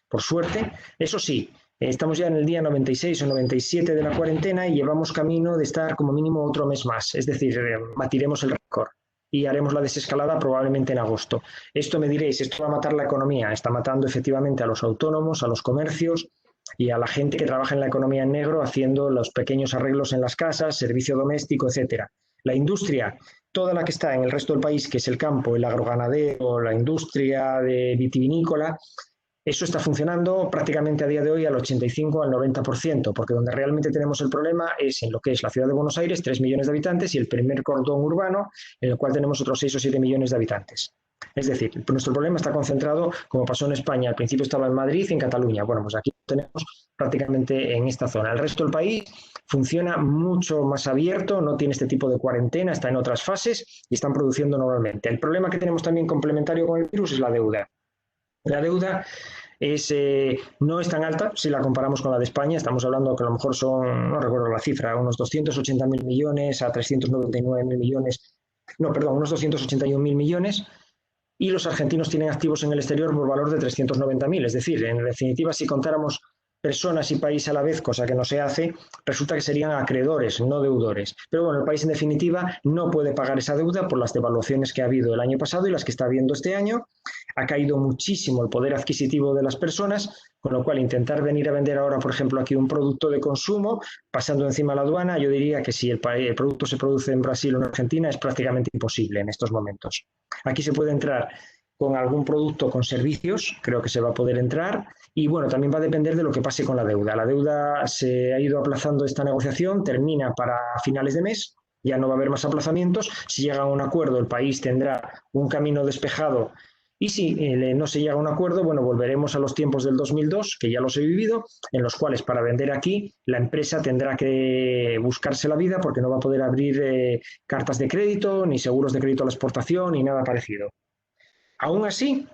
por suerte. Eso sí, estamos ya en el día 96 o 97 de la cuarentena y llevamos camino de estar como mínimo otro mes más. Es decir, batiremos el récord y haremos la desescalada probablemente en agosto. Esto me diréis, esto va a matar la economía. Está matando efectivamente a los autónomos, a los comercios y a la gente que trabaja en la economía en negro haciendo los pequeños arreglos en las casas, servicio doméstico, etcétera. La industria, toda la que está en el resto del país, que es el campo, el agroganadero, la industria de vitivinícola, eso está funcionando prácticamente a día de hoy al 85 al 90%, porque donde realmente tenemos el problema es en lo que es la ciudad de Buenos Aires, 3 millones de habitantes, y el primer cordón urbano, en el cual tenemos otros 6 o 7 millones de habitantes. Es decir, nuestro problema está concentrado, como pasó en España, al principio estaba en Madrid y en Cataluña. Bueno, pues aquí lo tenemos prácticamente en esta zona. El resto del país funciona mucho más abierto, no tiene este tipo de cuarentena, está en otras fases y están produciendo normalmente. El problema que tenemos también complementario con el virus es la deuda. La deuda no es tan alta si la comparamos con la de España. Estamos hablando que a lo mejor son, no recuerdo la cifra, unos 280.000 millones a 399.000 millones, no, perdón, unos 281.000 millones. Y los argentinos tienen activos en el exterior por valor de 390.000. Es decir, en definitiva, si contáramos personas y país a la vez, cosa que no se hace, resulta que serían acreedores, no deudores. Pero bueno, el país en definitiva no puede pagar esa deuda por las devaluaciones que ha habido el año pasado y las que está habiendo este año. Ha caído muchísimo el poder adquisitivo de las personas, con lo cual intentar venir a vender ahora, por ejemplo, aquí un producto de consumo, pasando encima la aduana, yo diría que si el producto se produce en Brasil o en Argentina es prácticamente imposible en estos momentos. Aquí se puede entrar con algún producto con servicios, creo que se va a poder entrar. Y bueno, también va a depender de lo que pase con la deuda. La deuda se ha ido aplazando esta negociación, termina para finales de mes, ya no va a haber más aplazamientos. Si llega a un acuerdo, el país tendrá un camino despejado. Y si no se llega a un acuerdo, bueno, volveremos a los tiempos del 2002, que ya los he vivido, en los cuales para vender aquí la empresa tendrá que buscarse la vida porque no va a poder abrir cartas de crédito, ni seguros de crédito a la exportación, ni nada parecido. Aún así,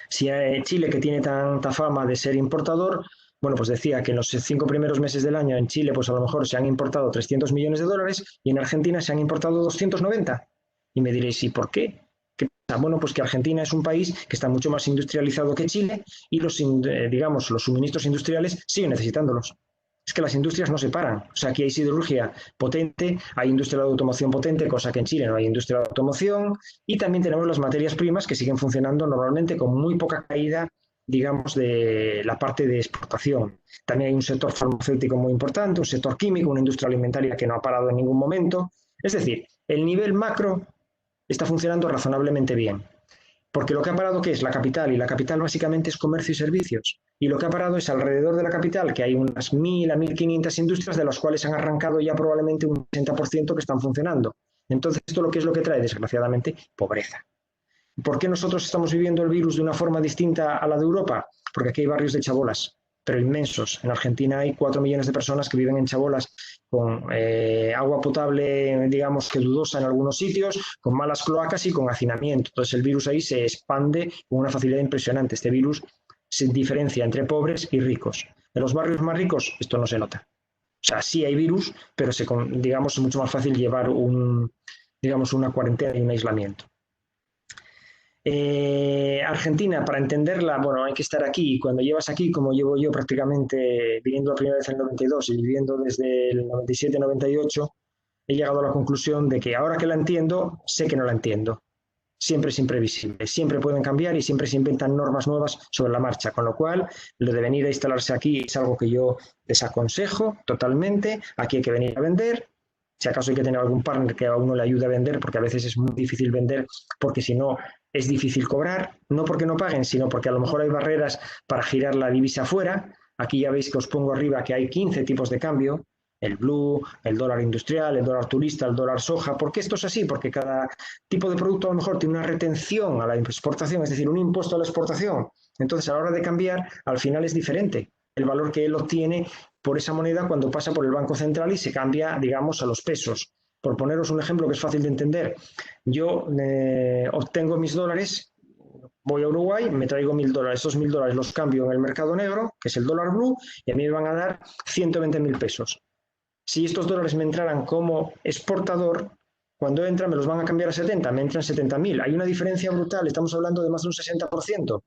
si Chile, que tiene tanta fama de ser importador, bueno, pues decía que en los 5 primeros meses del año en Chile, pues a lo mejor se han importado 300 millones de dólares y en Argentina se han importado 290. Y me diréis, ¿y por qué? ¿Qué pasa? Bueno, pues que Argentina es un país que está mucho más industrializado que Chile y los suministros industriales siguen necesitándolos. es que las industrias no se paran. O sea, aquí hay siderurgia potente, hay industria de automoción potente, cosa que en Chile no hay industria de automoción, y también tenemos las materias primas que siguen funcionando normalmente con muy poca caída, digamos, de la parte de exportación. También hay un sector farmacéutico muy importante, un sector químico, una industria alimentaria que no ha parado en ningún momento. Es decir, el nivel macro está funcionando razonablemente bien. Porque lo que ha parado, ¿qué es? La capital, y la capital básicamente es comercio y servicios. Y lo que ha parado es alrededor de la capital, que hay unas 1.000 a 1.500 industrias, de las cuales han arrancado ya probablemente un 60% que están funcionando. Entonces, esto lo que es lo que trae, desgraciadamente, pobreza. ¿Por qué nosotros estamos viviendo el virus de una forma distinta a la de Europa? Porque aquí hay barrios de chabolas, pero inmensos. En Argentina hay 4 millones de personas que viven en chabolas con agua potable, digamos que dudosa en algunos sitios, con malas cloacas y con hacinamiento. Entonces el virus ahí se expande con una facilidad impresionante. Este virus se diferencia entre pobres y ricos. En los barrios más ricos esto no se nota. O sea, sí hay virus, pero digamos, es mucho más fácil llevar una cuarentena y un aislamiento. Argentina, para entenderla, bueno, hay que estar aquí. Cuando llevas aquí, como llevo yo prácticamente viniendo la primera vez en el 92 y viviendo desde el 97-98, he llegado a la conclusión de que ahora que la entiendo, sé que no la entiendo. Siempre es imprevisible, siempre pueden cambiar y siempre se inventan normas nuevas sobre la marcha, con lo cual lo de venir a instalarse aquí es algo que yo desaconsejo totalmente. Aquí hay que venir a vender. Si acaso hay que tener algún partner que a uno le ayude a vender, porque a veces es muy difícil vender, porque si no es difícil cobrar, no porque no paguen, sino porque a lo mejor hay barreras para girar la divisa afuera. Aquí ya veis que os pongo arriba que hay 15 tipos de cambio, el blue, el dólar industrial, el dólar turista, el dólar soja. ¿Por qué esto es así? Porque cada tipo de producto a lo mejor tiene una retención a la exportación, es decir, un impuesto a la exportación. Entonces, a la hora de cambiar, al final es diferente el valor que él obtiene por esa moneda cuando pasa por el Banco Central y se cambia, digamos, a los pesos. Por poneros un ejemplo que es fácil de entender, yo obtengo mis dólares, voy a Uruguay, me traigo 1.000 dólares, esos 1.000 dólares los cambio en el mercado negro, que es el dólar blue, y a mí me van a dar 120.000 pesos. Si estos dólares me entraran como exportador, cuando entran me los van a cambiar a 70, me entran 70.000. Hay una diferencia brutal, estamos hablando de más de un 60%.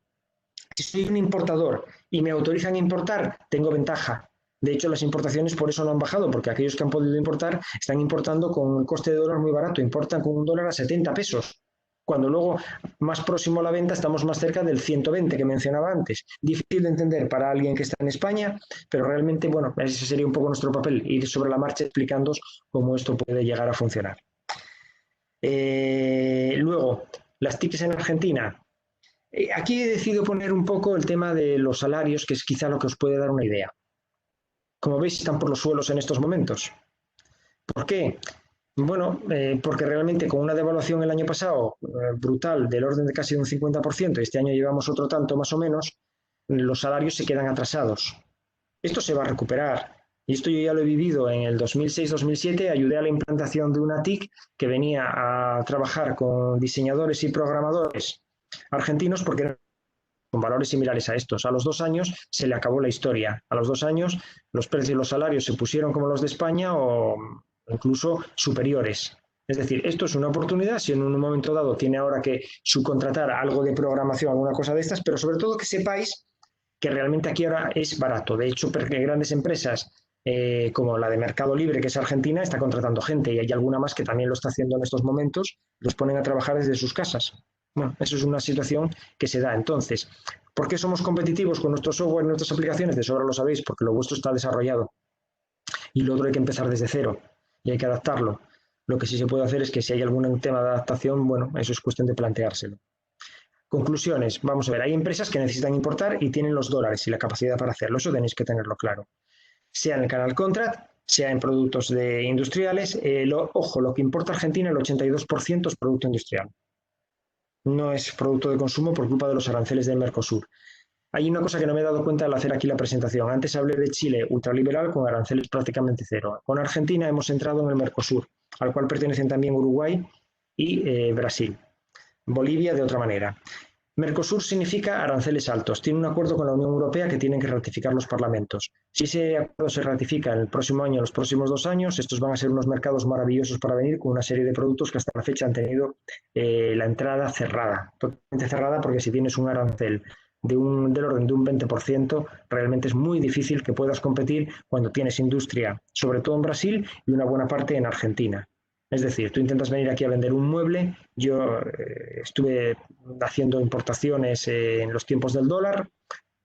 Si soy un importador y me autorizan a importar, tengo ventaja. De hecho, las importaciones por eso no han bajado, porque aquellos que han podido importar están importando con un coste de dólar muy barato, importan con un dólar a 70 pesos. Cuando luego, más próximo a la venta, estamos más cerca del 120 que mencionaba antes. Difícil de entender para alguien que está en España, pero realmente, bueno, ese sería un poco nuestro papel, ir sobre la marcha explicándoos cómo esto puede llegar a funcionar. Luego, las TICs en Argentina. Aquí he decidido poner un poco el tema de los salarios, que es quizá lo que os puede dar una idea. Como veis, están por los suelos en estos momentos. ¿Por qué? Bueno, porque realmente con una devaluación el año pasado brutal del orden de casi un 50%, este año llevamos otro tanto más o menos, los salarios se quedan atrasados. Esto se va a recuperar. Y esto yo ya lo he vivido en el 2006-2007, ayudé a la implantación de una TIC que venía a trabajar con diseñadores y programadores argentinos porque eran con valores similares a estos. A los 2 años se le acabó la historia. A los 2 años los precios y los salarios se pusieron como los de España o incluso superiores. Es decir, esto es una oportunidad si en un momento dado tiene ahora que subcontratar algo de programación, alguna cosa de estas, pero sobre todo que sepáis que realmente aquí ahora es barato. De hecho, grandes empresas como la de Mercado Libre, que es Argentina, está contratando gente y hay alguna más que también lo está haciendo en estos momentos, los ponen a trabajar desde sus casas. Bueno, eso es una situación que se da. Entonces, ¿por qué somos competitivos con nuestro software y nuestras aplicaciones? De sobra lo sabéis, porque lo vuestro está desarrollado. Y lo otro hay que empezar desde cero y hay que adaptarlo. Lo que sí se puede hacer es que si hay algún tema de adaptación, bueno, eso es cuestión de planteárselo. Conclusiones. Vamos a ver, hay empresas que necesitan importar y tienen los dólares y la capacidad para hacerlo. Eso tenéis que tenerlo claro. Sea en el canal contract, sea en productos industriales. Ojo, lo que importa Argentina, el 82% es producto industrial. No es producto de consumo por culpa de los aranceles del Mercosur. Hay una cosa que no me he dado cuenta al hacer aquí la presentación. Antes hablé de Chile ultraliberal con aranceles prácticamente cero. Con Argentina hemos entrado en el Mercosur, al cual pertenecen también Uruguay y Brasil. Bolivia de otra manera. Mercosur significa aranceles altos. Tiene un acuerdo con la Unión Europea que tienen que ratificar los parlamentos. Si ese acuerdo se ratifica en el próximo año, en los próximos 2 años, estos van a ser unos mercados maravillosos para venir con una serie de productos que hasta la fecha han tenido la entrada cerrada. Totalmente cerrada porque si tienes un arancel del orden de un 20%, realmente es muy difícil que puedas competir cuando tienes industria, sobre todo en Brasil y una buena parte en Argentina. Es decir, tú intentas venir aquí a vender un mueble, yo estuve haciendo importaciones en los tiempos del dólar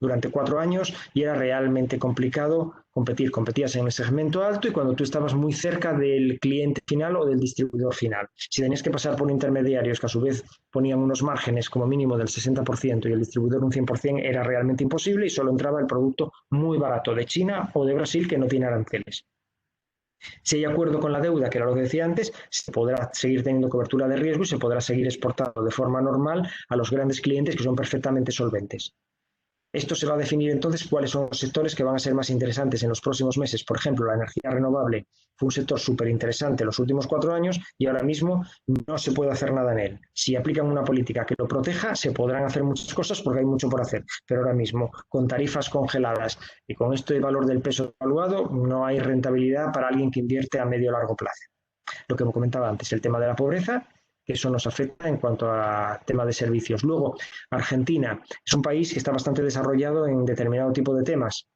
durante 4 años y era realmente complicado competir. Competías en el segmento alto y cuando tú estabas muy cerca del cliente final o del distribuidor final. Si tenías que pasar por intermediarios que a su vez ponían unos márgenes como mínimo del 60% y el distribuidor un 100%, era realmente imposible y solo entraba el producto muy barato de China o de Brasil que no tiene aranceles. Si hay acuerdo con la deuda, que era lo que decía antes, se podrá seguir teniendo cobertura de riesgo y se podrá seguir exportando de forma normal a los grandes clientes que son perfectamente solventes. Esto se va a definir entonces cuáles son los sectores que van a ser más interesantes en los próximos meses. Por ejemplo, la energía renovable fue un sector súper interesante en los últimos 4 años y ahora mismo no se puede hacer nada en él. Si aplican una política que lo proteja, se podrán hacer muchas cosas porque hay mucho por hacer. Pero ahora mismo, con tarifas congeladas y con este valor del peso devaluado, no hay rentabilidad para alguien que invierte a medio o largo plazo. Lo que me comentaba antes, el tema de la pobreza, que eso nos afecta en cuanto a tema de servicios. Luego, Argentina es un país que está bastante desarrollado en determinado tipo de temas.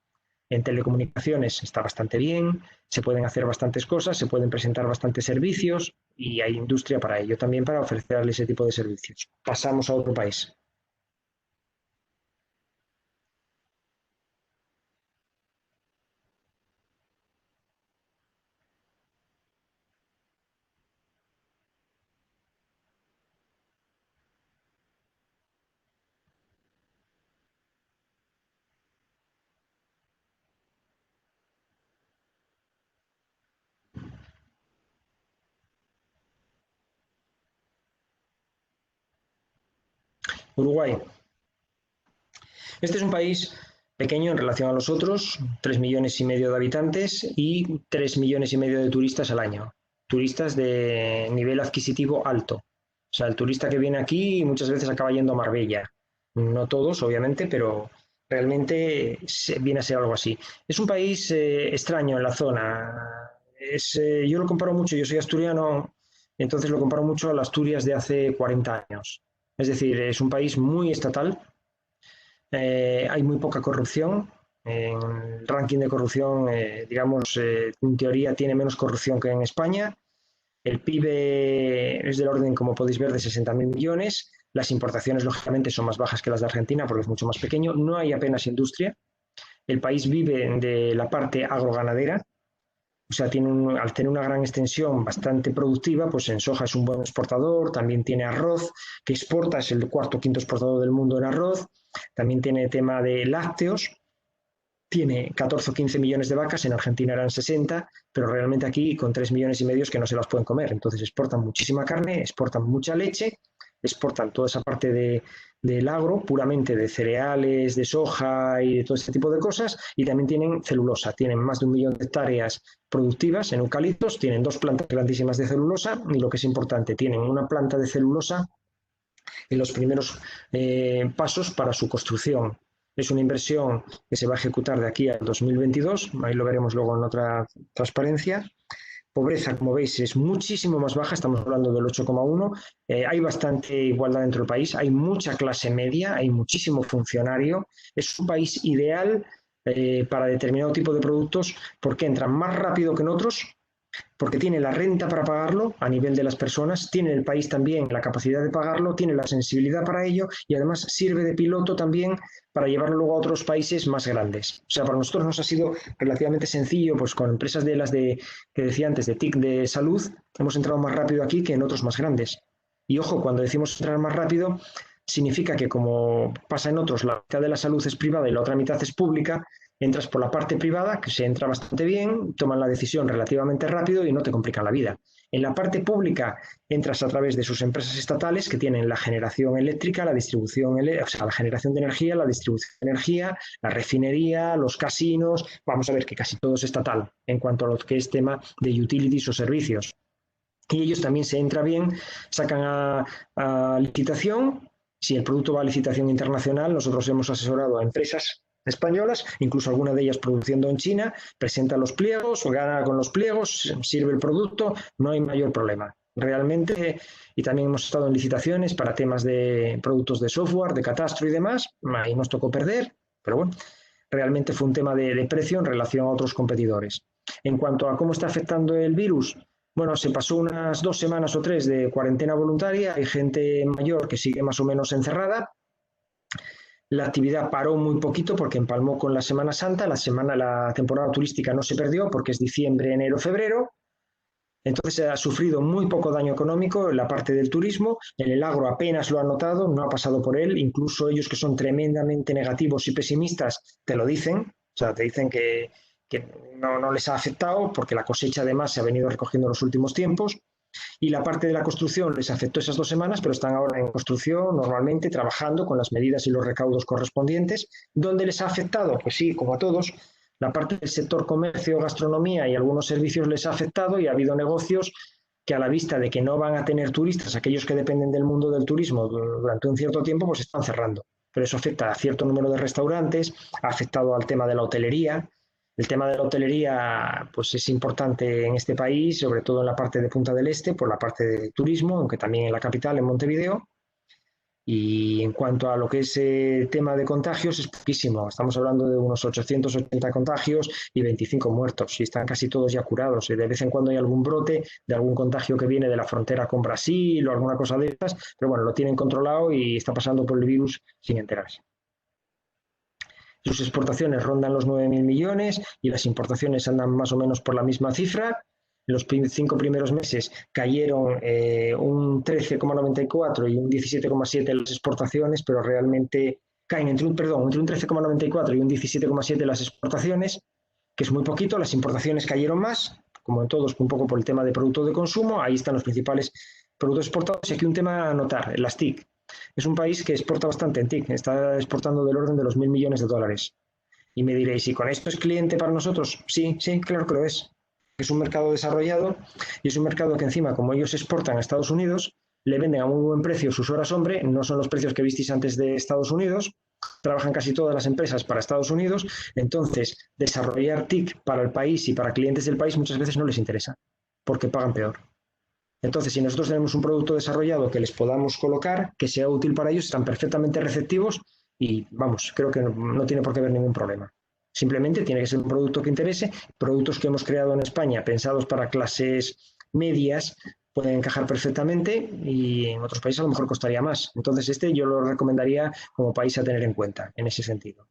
En telecomunicaciones está bastante bien, se pueden hacer bastantes cosas, se pueden presentar bastantes servicios y hay industria para ello también, para ofrecerle ese tipo de servicios. Pasamos a otro país. Uruguay. Este es un país pequeño en relación a los otros, 3,5 millones de habitantes y 3,5 millones de turistas al año. Turistas de nivel adquisitivo alto. O sea, el turista que viene aquí muchas veces acaba yendo a Marbella. No todos, obviamente, pero realmente viene a ser algo así. Es un país extraño en la zona. Yo lo comparo mucho, yo soy asturiano, entonces lo comparo mucho a las Asturias de hace 40 años. Es decir, es un país muy estatal, hay muy poca corrupción. En el ranking de corrupción, digamos, en teoría tiene menos corrupción que en España. El PIB es del orden, como podéis ver, de 60.000 millones. Las importaciones, lógicamente, son más bajas que las de Argentina porque es mucho más pequeño. No hay apenas industria. El país vive de la parte agroganadera. O sea, al tener una gran extensión bastante productiva, pues en soja es un buen exportador, también tiene arroz, que exporta, es el cuarto o quinto exportador del mundo en arroz, también tiene tema de lácteos, tiene 14 o 15 millones de vacas, en Argentina eran 60, pero realmente aquí con 3,5 millones que no se las pueden comer, entonces exportan muchísima carne, exportan mucha leche, exportan toda esa parte del agro, puramente de cereales, de soja y de todo este tipo de cosas, y también tienen celulosa, tienen más de 1 millón de hectáreas productivas en eucaliptos, tienen 2 plantas grandísimas de celulosa y lo que es importante, tienen una planta de celulosa en los primeros pasos para su construcción. Es una inversión que se va a ejecutar de aquí al 2022, ahí lo veremos luego en otra transparencia. Pobreza, como veis, es muchísimo más baja, estamos hablando del 8,1. Hay bastante igualdad dentro del país, hay mucha clase media, hay muchísimo funcionario. Es un país ideal para determinado tipo de productos porque entran más rápido que en otros, porque tiene la renta para pagarlo a nivel de las personas, tiene el país también la capacidad de pagarlo, tiene la sensibilidad para ello y además sirve de piloto también para llevarlo luego a otros países más grandes. O sea, para nosotros nos ha sido relativamente sencillo, pues con empresas de las que decía antes, de TIC de salud, hemos entrado más rápido aquí que en otros más grandes. Y ojo, cuando decimos entrar más rápido, significa que como pasa en otros, la mitad de la salud es privada y la otra mitad es pública, entras por la parte privada, que se entra bastante bien, toman la decisión relativamente rápido y no te complican la vida. En la parte pública entras a través de sus empresas estatales que tienen la generación eléctrica, la distribución, o sea, la generación de energía, la distribución de energía, la refinería, los casinos. Vamos a ver que casi todo es estatal en cuanto a lo que es tema de utilities o servicios. Y ellos también se entra bien, sacan a licitación. Si el producto va a licitación internacional, nosotros hemos asesorado a empresas españolas, incluso alguna de ellas produciendo en China, presenta los pliegos, gana con los pliegos, sirve el producto, no hay mayor problema. realmente, y también hemos estado en licitaciones para temas de productos de software, de catastro y demás, ahí nos tocó perder, pero bueno, realmente fue un tema de precio en relación a otros competidores. En cuanto a cómo está afectando el virus, bueno, se pasó unas 2 semanas o 3 de cuarentena voluntaria, hay gente mayor que sigue más o menos encerrada. La actividad paró muy poquito porque empalmó con la Semana Santa, la temporada turística no se perdió porque es diciembre, enero, febrero. Entonces ha sufrido muy poco daño económico en la parte del turismo, en el agro apenas lo ha notado, no ha pasado por él, incluso ellos que son tremendamente negativos y pesimistas te lo dicen, o sea, te dicen que no les ha afectado porque la cosecha además se ha venido recogiendo en los últimos tiempos, y la parte de la construcción les afectó esas 2 semanas, pero están ahora en construcción normalmente trabajando con las medidas y los recaudos correspondientes. ¿Dónde les ha afectado? Pues sí, como a todos. La parte del sector comercio, gastronomía y algunos servicios les ha afectado, y ha habido negocios que, a la vista de que no van a tener turistas, aquellos que dependen del mundo del turismo durante un cierto tiempo, pues están cerrando. Pero eso afecta a cierto número de restaurantes, ha afectado al tema de la hotelería. El tema de la hotelería pues es importante en este país, sobre todo en la parte de Punta del Este, por la parte de turismo, aunque también en la capital, en Montevideo. Y en cuanto a lo que es el tema de contagios, es poquísimo. Estamos hablando de unos 880 contagios y 25 muertos. Y están casi todos ya curados. Y de vez en cuando hay algún brote de algún contagio que viene de la frontera con Brasil o alguna cosa de estas. Pero bueno, lo tienen controlado y está pasando por el virus sin enterarse. Sus exportaciones rondan los 9.000 millones y las importaciones andan más o menos por la misma cifra. En los 5 primeros meses cayeron un 13,94 y un 17,7 las exportaciones, pero realmente caen entre un 13,94 y un 17,7 las exportaciones, que es muy poquito. Las importaciones cayeron más, como en todos, un poco por el tema de productos de consumo. Ahí están los principales productos exportados. Y aquí un tema a notar, las TIC. Es un país que exporta bastante en TIC, está exportando del orden de los 1.000 millones de dólares. Y me diréis, ¿y con esto es cliente para nosotros? Sí, claro que lo es. Es un mercado desarrollado y es un mercado que encima, como ellos exportan a Estados Unidos, le venden a muy buen precio sus horas hombre, no son los precios que visteis antes de Estados Unidos, trabajan casi todas las empresas para Estados Unidos, entonces desarrollar TIC para el país y para clientes del país muchas veces no les interesa, porque pagan peor. Entonces, si nosotros tenemos un producto desarrollado que les podamos colocar, que sea útil para ellos, están perfectamente receptivos y, vamos, creo que no tiene por qué haber ningún problema. Simplemente tiene que ser un producto que interese. Productos que hemos creado en España, pensados para clases medias, pueden encajar perfectamente y en otros países a lo mejor costaría más. Entonces, yo lo recomendaría como país a tener en cuenta, en ese sentido.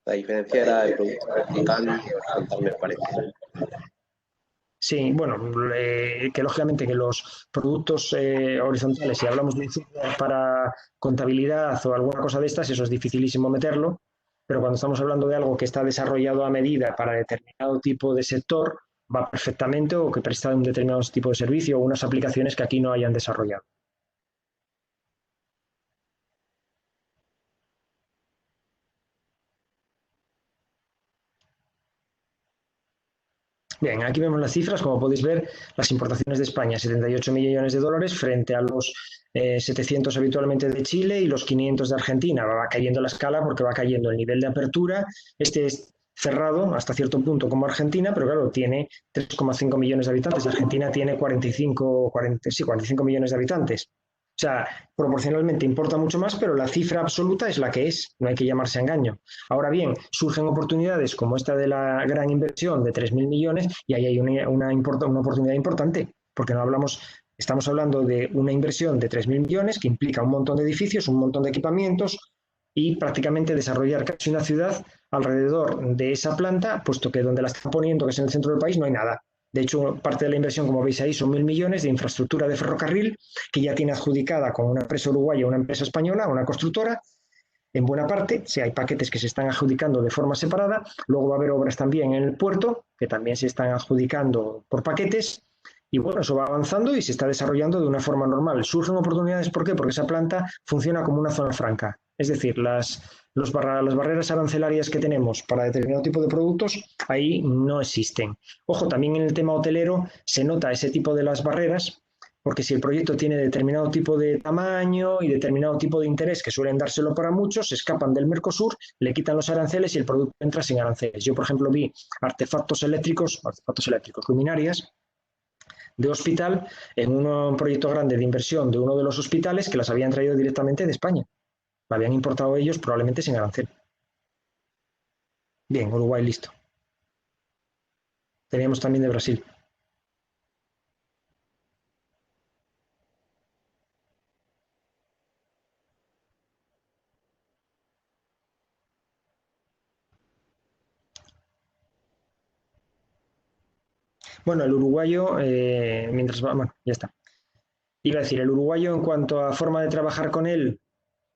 La diferencia era el producto vertical y horizontal, me parece. Sí, bueno, que lógicamente que los productos horizontales, si hablamos de un software para contabilidad o alguna cosa de estas, eso es dificilísimo meterlo, pero cuando estamos hablando de algo que está desarrollado a medida para determinado tipo de sector, va perfectamente, o que presta un determinado tipo de servicio o unas aplicaciones que aquí no hayan desarrollado. Bien, aquí vemos las cifras. Como podéis ver, las importaciones de España, 78 millones de dólares frente a los 700 habitualmente de Chile y los 500 de Argentina. Va cayendo la escala porque va cayendo el nivel de apertura. Este es cerrado hasta cierto punto como Argentina, pero claro, tiene 3,5 millones de habitantes. Argentina tiene 45 millones de habitantes. O sea, proporcionalmente importa mucho más, pero la cifra absoluta es la que es, no hay que llamarse a engaño. Ahora bien, surgen oportunidades como esta de la gran inversión de 3.000 millones y ahí hay una oportunidad importante, porque estamos hablando de una inversión de 3.000 millones que implica un montón de edificios, un montón de equipamientos y prácticamente desarrollar casi una ciudad alrededor de esa planta, puesto que donde la están poniendo, que es en el centro del país, no hay nada. De hecho, parte de la inversión, como veis ahí, son 1.000 millones de infraestructura de ferrocarril que ya tiene adjudicada con una empresa uruguaya, una empresa española, una constructora. En buena parte, si hay paquetes que se están adjudicando de forma separada, luego va a haber obras también en el puerto que también se están adjudicando por paquetes. Y bueno, eso va avanzando y se está desarrollando de una forma normal. Surgen oportunidades, ¿por qué? Porque esa planta funciona como una zona franca. Es decir, las barreras arancelarias que tenemos para determinado tipo de productos, ahí no existen. Ojo, también en el tema hotelero se nota ese tipo de las barreras, porque si el proyecto tiene determinado tipo de tamaño y determinado tipo de interés, que suelen dárselo para muchos, se escapan del Mercosur, le quitan los aranceles y el producto entra sin aranceles. Yo, por ejemplo, vi artefactos eléctricos, luminarias, de hospital en un proyecto grande de inversión de uno de los hospitales que las habían traído directamente de España. La habían importado ellos probablemente sin arancel. Bien, Uruguay listo. Teníamos también de Brasil. Bueno, el uruguayo, mientras va, bueno, ya está. Iba a decir, el uruguayo en cuanto a forma de trabajar con él,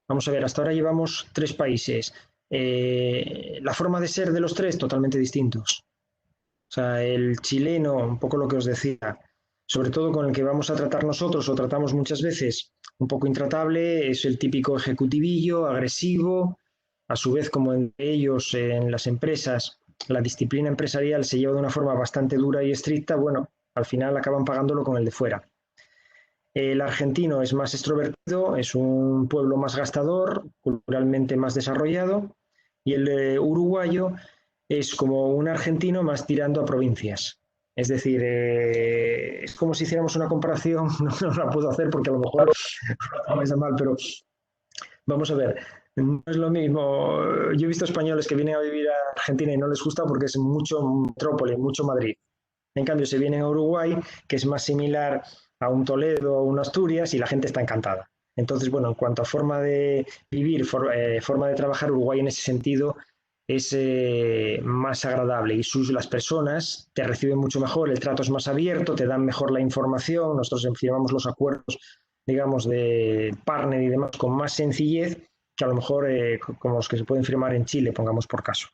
vamos a ver, hasta ahora llevamos 3 países. La forma de ser de los 3 totalmente distintos. O sea, el chileno, un poco lo que os decía, sobre todo con el que vamos a tratar nosotros o tratamos muchas veces, un poco intratable, es el típico ejecutivillo, agresivo, a su vez como entre ellos en las empresas, la disciplina empresarial se lleva de una forma bastante dura y estricta, bueno, al final acaban pagándolo con el de fuera. El argentino es más extrovertido, es un pueblo más gastador, culturalmente más desarrollado, y el uruguayo es como un argentino más tirando a provincias. Es decir, es como si hiciéramos una comparación, no la puedo hacer porque a lo mejor me está mal, pero vamos a ver, no es lo mismo. Yo he visto españoles que vienen a vivir a Argentina y no les gusta porque es mucho metrópoli, mucho Madrid. En cambio, se vienen a Uruguay, que es más similar a un Toledo o un Asturias, y la gente está encantada. Entonces, bueno, en cuanto a forma de vivir, forma de trabajar, Uruguay en ese sentido es más agradable y las personas te reciben mucho mejor, el trato es más abierto, te dan mejor la información, nosotros firmamos los acuerdos, digamos, de partner y demás con más sencillez que a lo mejor como los que se pueden firmar en Chile, pongamos por caso.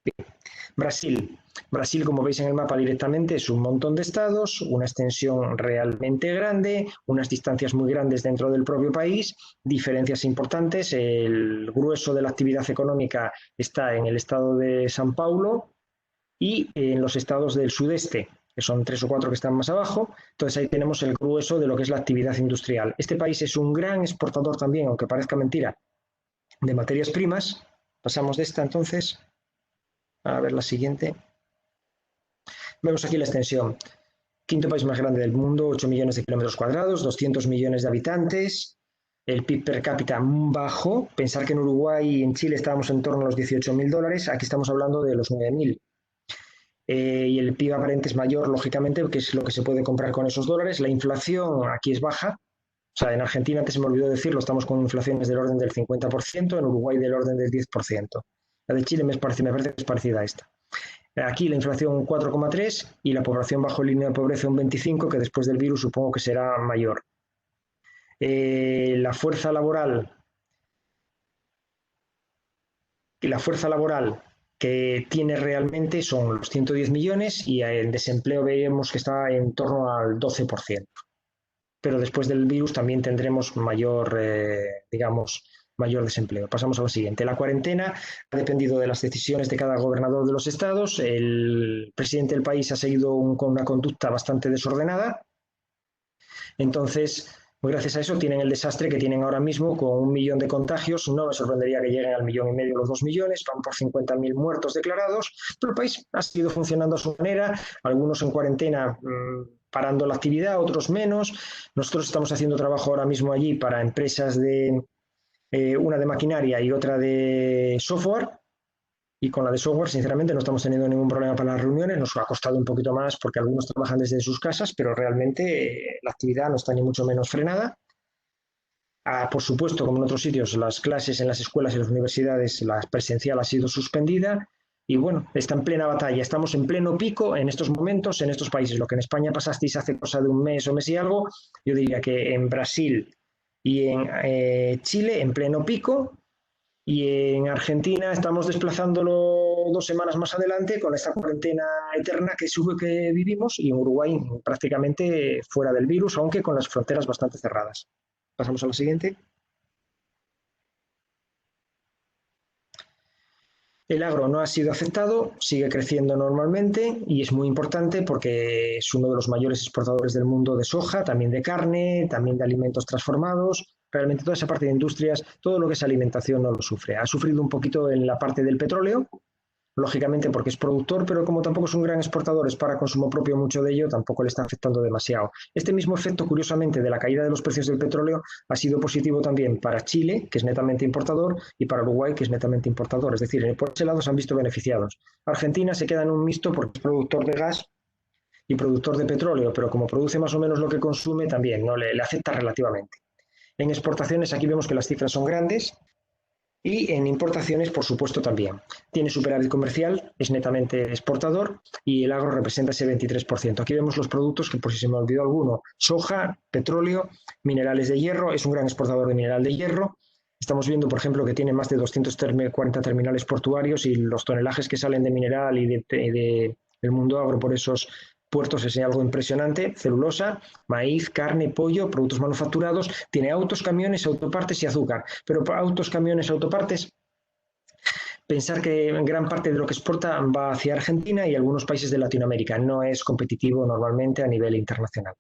Bien. Brasil. Brasil, como veis en el mapa directamente, es un montón de estados, una extensión realmente grande, unas distancias muy grandes dentro del propio país, diferencias importantes. El grueso de la actividad económica está en el estado de São Paulo y en los estados del sudeste, que son 3 o 4 que están más abajo. Entonces ahí tenemos el grueso de lo que es la actividad industrial. Este país es un gran exportador también, aunque parezca mentira, de materias primas. Pasamos de esta entonces a ver la siguiente. Vemos aquí la extensión. Quinto país más grande del mundo, 8 millones de kilómetros cuadrados, 200 millones de habitantes, el PIB per cápita bajo. Pensar que en Uruguay y en Chile estábamos en torno a los $18.000, aquí estamos hablando de los 9.000. Y el PIB aparente es mayor, lógicamente, que es lo que se puede comprar con esos dólares. La inflación aquí es baja. O sea, en Argentina, antes se me olvidó decirlo, estamos con inflaciones del orden del 50%, en Uruguay del orden del 10%. La de Chile me parece que es parecida a esta. Aquí la inflación un 4,3 y la población bajo línea de pobreza un 25, que después del virus supongo que será mayor. La fuerza laboral que tiene realmente son los 110 millones y el desempleo vemos que está en torno al 12%. Pero después del virus también tendremos mayor desempleo. Pasamos a lo siguiente. La cuarentena ha dependido de las decisiones de cada gobernador de los estados. El presidente del país ha seguido con una conducta bastante desordenada. Entonces, gracias a eso tienen el desastre que tienen ahora mismo con 1 millón de contagios. No me sorprendería que lleguen al 1,5 millones, los 2 millones. Van por 50.000 muertos declarados. Pero el país ha seguido funcionando a su manera. Algunos en cuarentena parando la actividad, otros menos. Nosotros estamos haciendo trabajo ahora mismo allí para empresas una de maquinaria y otra de software, y con la de software sinceramente no estamos teniendo ningún problema para las reuniones. Nos ha costado un poquito más porque algunos trabajan desde sus casas, pero realmente la actividad no está ni mucho menos frenada. Por supuesto, como en otros sitios, las clases en las escuelas y las universidades, la presencial ha sido suspendida y bueno, está en plena batalla. Estamos en pleno pico en estos momentos en estos países. Lo que en España pasasteis hace cosa de un mes o mes y algo, yo diría que en Brasil y en Chile en pleno pico, y en Argentina estamos desplazándolo 2 semanas más adelante con esta cuarentena eterna que vivimos, y en Uruguay prácticamente fuera del virus, aunque con las fronteras bastante cerradas. Pasamos a la siguiente. El agro no ha sido afectado, sigue creciendo normalmente y es muy importante porque es uno de los mayores exportadores del mundo de soja, también de carne, también de alimentos transformados. Realmente toda esa parte de industrias, todo lo que es alimentación no lo sufre. Ha sufrido un poquito en la parte del petróleo, lógicamente porque es productor, pero como tampoco es un gran exportador, es para consumo propio mucho de ello, tampoco le está afectando demasiado. Este mismo efecto, curiosamente, de la caída de los precios del petróleo ha sido positivo también para Chile, que es netamente importador, y para Uruguay, que es netamente importador. Es decir, por ese lado se han visto beneficiados. Argentina se queda en un mixto porque es productor de gas y productor de petróleo, pero como produce más o menos lo que consume, también no le afecta relativamente. En exportaciones aquí vemos que las cifras son grandes y en importaciones, por supuesto, también. Tiene superávit comercial, es netamente exportador y el agro representa ese 23%. Aquí vemos los productos que, por si se me olvidó alguno, soja, petróleo, minerales de hierro, es un gran exportador de mineral de hierro. Estamos viendo, por ejemplo, que tiene más de 240 terminales portuarios y los tonelajes que salen de mineral y del mundo agro por esos puertos es algo impresionante. Celulosa, maíz, carne, pollo, productos manufacturados. Tiene autos, camiones, autopartes y azúcar. Pero para autos, camiones, autopartes, pensar que gran parte de lo que exporta va hacia Argentina y algunos países de Latinoamérica. No es competitivo normalmente a nivel internacional.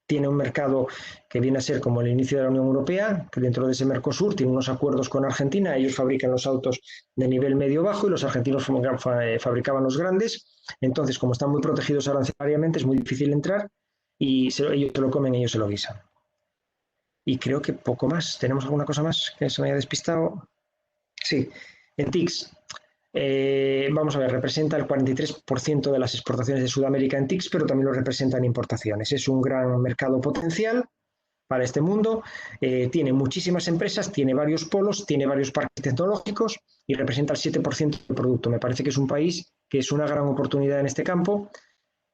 Tiene un mercado que viene a ser como el inicio de la Unión Europea, que dentro de ese Mercosur tiene unos acuerdos con Argentina, ellos fabrican los autos de nivel medio-bajo y los argentinos fabricaban los grandes, entonces como están muy protegidos arancelariamente es muy difícil entrar y ellos se lo comen, ellos se lo guisan. Y creo que poco más. ¿Tenemos alguna cosa más que se me haya despistado? Sí, en TICs. Vamos a ver, representa el 43% de las exportaciones de Sudamérica en TICs, pero también lo representa en importaciones. Es un gran mercado potencial para este mundo. Tiene muchísimas empresas, tiene varios polos, tiene varios parques tecnológicos y representa el 7% del producto. Me parece que es un país que es una gran oportunidad en este campo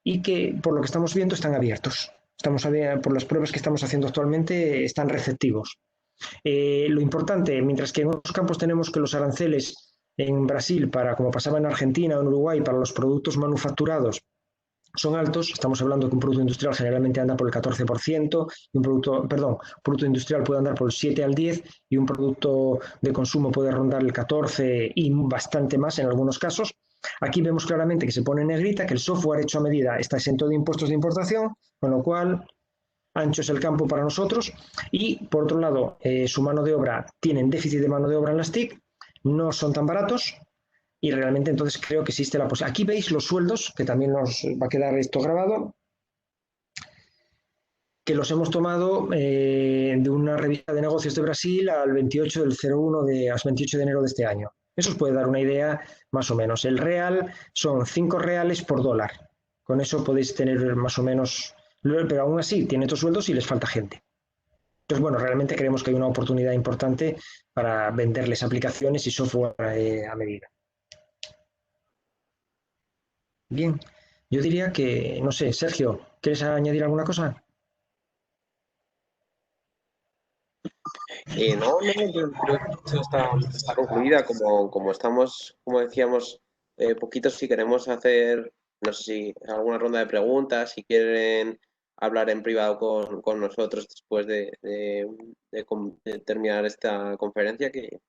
y que, por lo que estamos viendo, están abiertos. Por las pruebas que estamos haciendo actualmente, están receptivos. Lo importante, mientras que en otros campos tenemos que los aranceles en Brasil, como pasaba en Argentina o en Uruguay, para los productos manufacturados son altos, estamos hablando que un producto industrial generalmente anda por el 14%, y producto industrial puede andar por el 7 al 10 y un producto de consumo puede rondar el 14 y bastante más en algunos casos. Aquí vemos claramente que se pone en negrita que el software hecho a medida está exento de impuestos de importación, con lo cual ancho es el campo para nosotros y por otro lado su mano de obra, tienen déficit de mano de obra en las TIC, no son tan baratos y realmente entonces creo que existe la posibilidad. Aquí veis los sueldos, que también nos va a quedar esto grabado, que los hemos tomado de una revista de negocios de Brasil al 28 del 01 al 28 de enero de este año. Eso os puede dar una idea más o menos. El real son 5 reales por dólar. Con eso podéis tener más o menos, pero aún así tiene estos sueldos y les falta gente. Entonces, bueno, realmente creemos que hay una oportunidad importante para venderles aplicaciones y software a medida. Bien, yo diría que, no sé, Sergio, ¿quieres añadir alguna cosa? No, yo creo que esto está concluida. Como estamos, como decíamos, poquitos, si queremos hacer, no sé si alguna ronda de preguntas, si quieren hablar en privado con nosotros después de terminar esta conferencia, que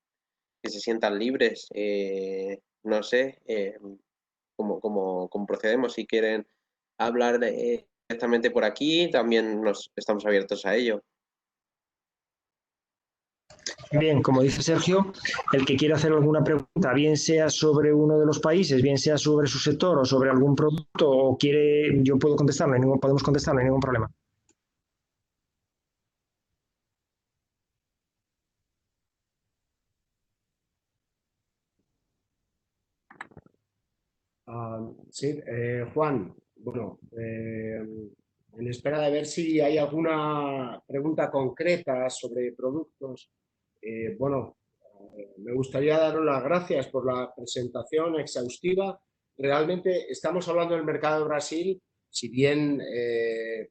se sientan libres. No sé cómo procedemos. Si quieren hablar directamente por aquí, también estamos abiertos a ello. Bien, como dice Sergio, el que quiera hacer alguna pregunta, bien sea sobre uno de los países, bien sea sobre su sector o sobre algún producto, o quiere, yo puedo contestarle, podemos contestarle, ningún problema. Sí, Juan, bueno, en espera de ver si hay alguna pregunta concreta sobre productos, bueno, me gustaría daros las gracias por la presentación exhaustiva. Realmente estamos hablando del mercado de Brasil, si bien,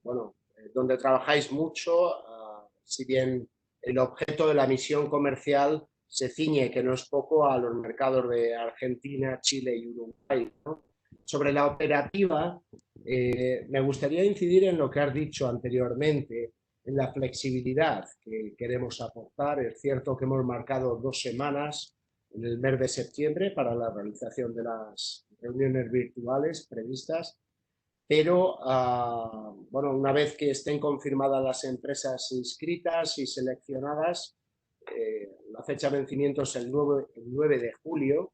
bueno, donde trabajáis mucho, si bien el objeto de la misión comercial se ciñe, que no es poco, a los mercados de Argentina, Chile y Uruguay, ¿no? Sobre la operativa, me gustaría incidir en lo que has dicho anteriormente, en la flexibilidad que queremos aportar. Es cierto que hemos marcado 2 semanas en el mes de septiembre para la realización de las reuniones virtuales previstas, pero bueno, una vez que estén confirmadas las empresas inscritas y seleccionadas, la fecha de vencimiento es el 9 de julio,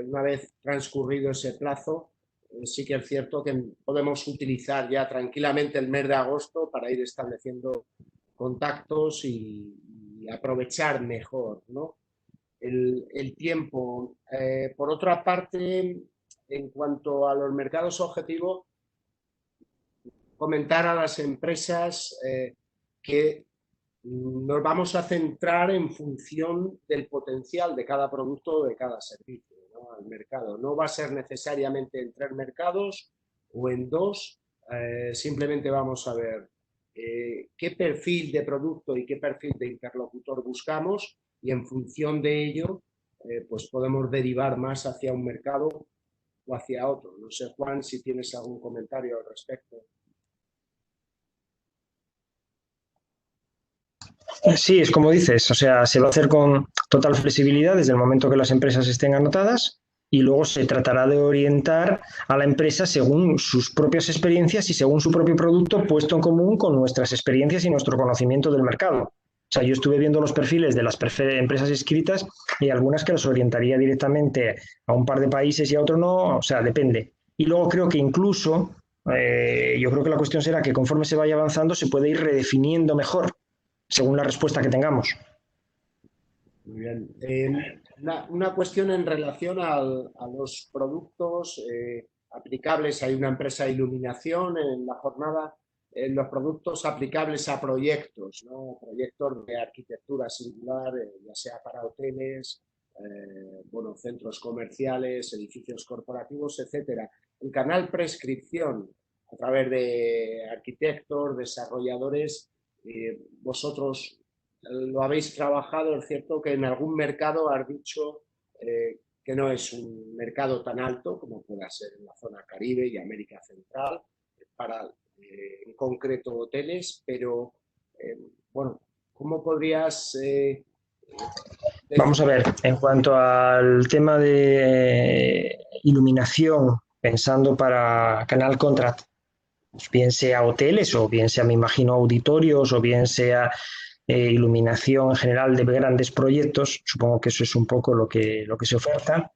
una vez transcurrido ese plazo, sí que es cierto que podemos utilizar ya tranquilamente el mes de agosto para ir estableciendo contactos y aprovechar mejor, ¿no? el tiempo. Por otra parte, en cuanto a los mercados objetivos, comentar a las empresas que nos vamos a centrar en función del potencial de cada producto o de cada servicio, ¿no? Al mercado. No va a ser necesariamente en 3 mercados o en 2, simplemente vamos a ver qué perfil de producto y qué perfil de interlocutor buscamos y en función de ello pues podemos derivar más hacia un mercado o hacia otro. No sé, Juan, si tienes algún comentario al respecto. Sí, es como dices, o sea, se va a hacer con total flexibilidad desde el momento que las empresas estén anotadas y luego se tratará de orientar a la empresa según sus propias experiencias y según su propio producto puesto en común con nuestras experiencias y nuestro conocimiento del mercado. O sea, yo estuve viendo los perfiles de las empresas inscritas y algunas que las orientaría directamente a un par de países y a otro no, o sea, depende. Y luego creo que incluso, yo creo que la cuestión será que conforme se vaya avanzando se puede ir redefiniendo mejor según la respuesta que tengamos. Muy bien. Una cuestión en relación a los productos aplicables. Hay una empresa de iluminación en la jornada, en los productos aplicables a proyectos, ¿no? Proyectos de arquitectura singular, ya sea para hoteles, bueno, centros comerciales, edificios corporativos, etcétera. El canal prescripción a través de arquitectos, desarrolladores, vosotros lo habéis trabajado. Es cierto que en algún mercado has dicho que no es un mercado tan alto como pueda ser en la zona Caribe y América Central, para en concreto hoteles, pero bueno, ¿cómo podrías Vamos a ver, en cuanto al tema de iluminación, pensando para Canal Contract, bien sea hoteles o bien sea, me imagino, auditorios o bien sea iluminación en general de grandes proyectos, supongo que eso es un poco lo que se oferta.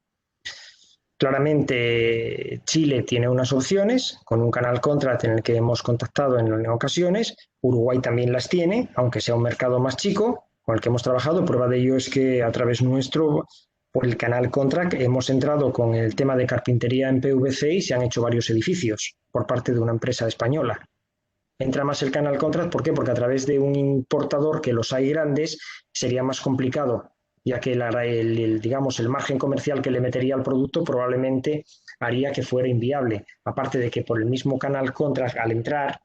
Claramente Chile tiene unas opciones con un canal contract en el que hemos contactado en ocasiones, Uruguay también las tiene, aunque sea un mercado más chico con el que hemos trabajado. Prueba de ello es que a través nuestro, por el canal contract, hemos entrado con el tema de carpintería en PVC y se han hecho varios edificios por parte de una empresa española. Entra más el canal contract, ¿por qué? Porque a través de un importador, que los hay grandes, sería más complicado, ya que digamos, el margen comercial que le metería al producto probablemente haría que fuera inviable. Aparte de que por el mismo canal contract, al entrar,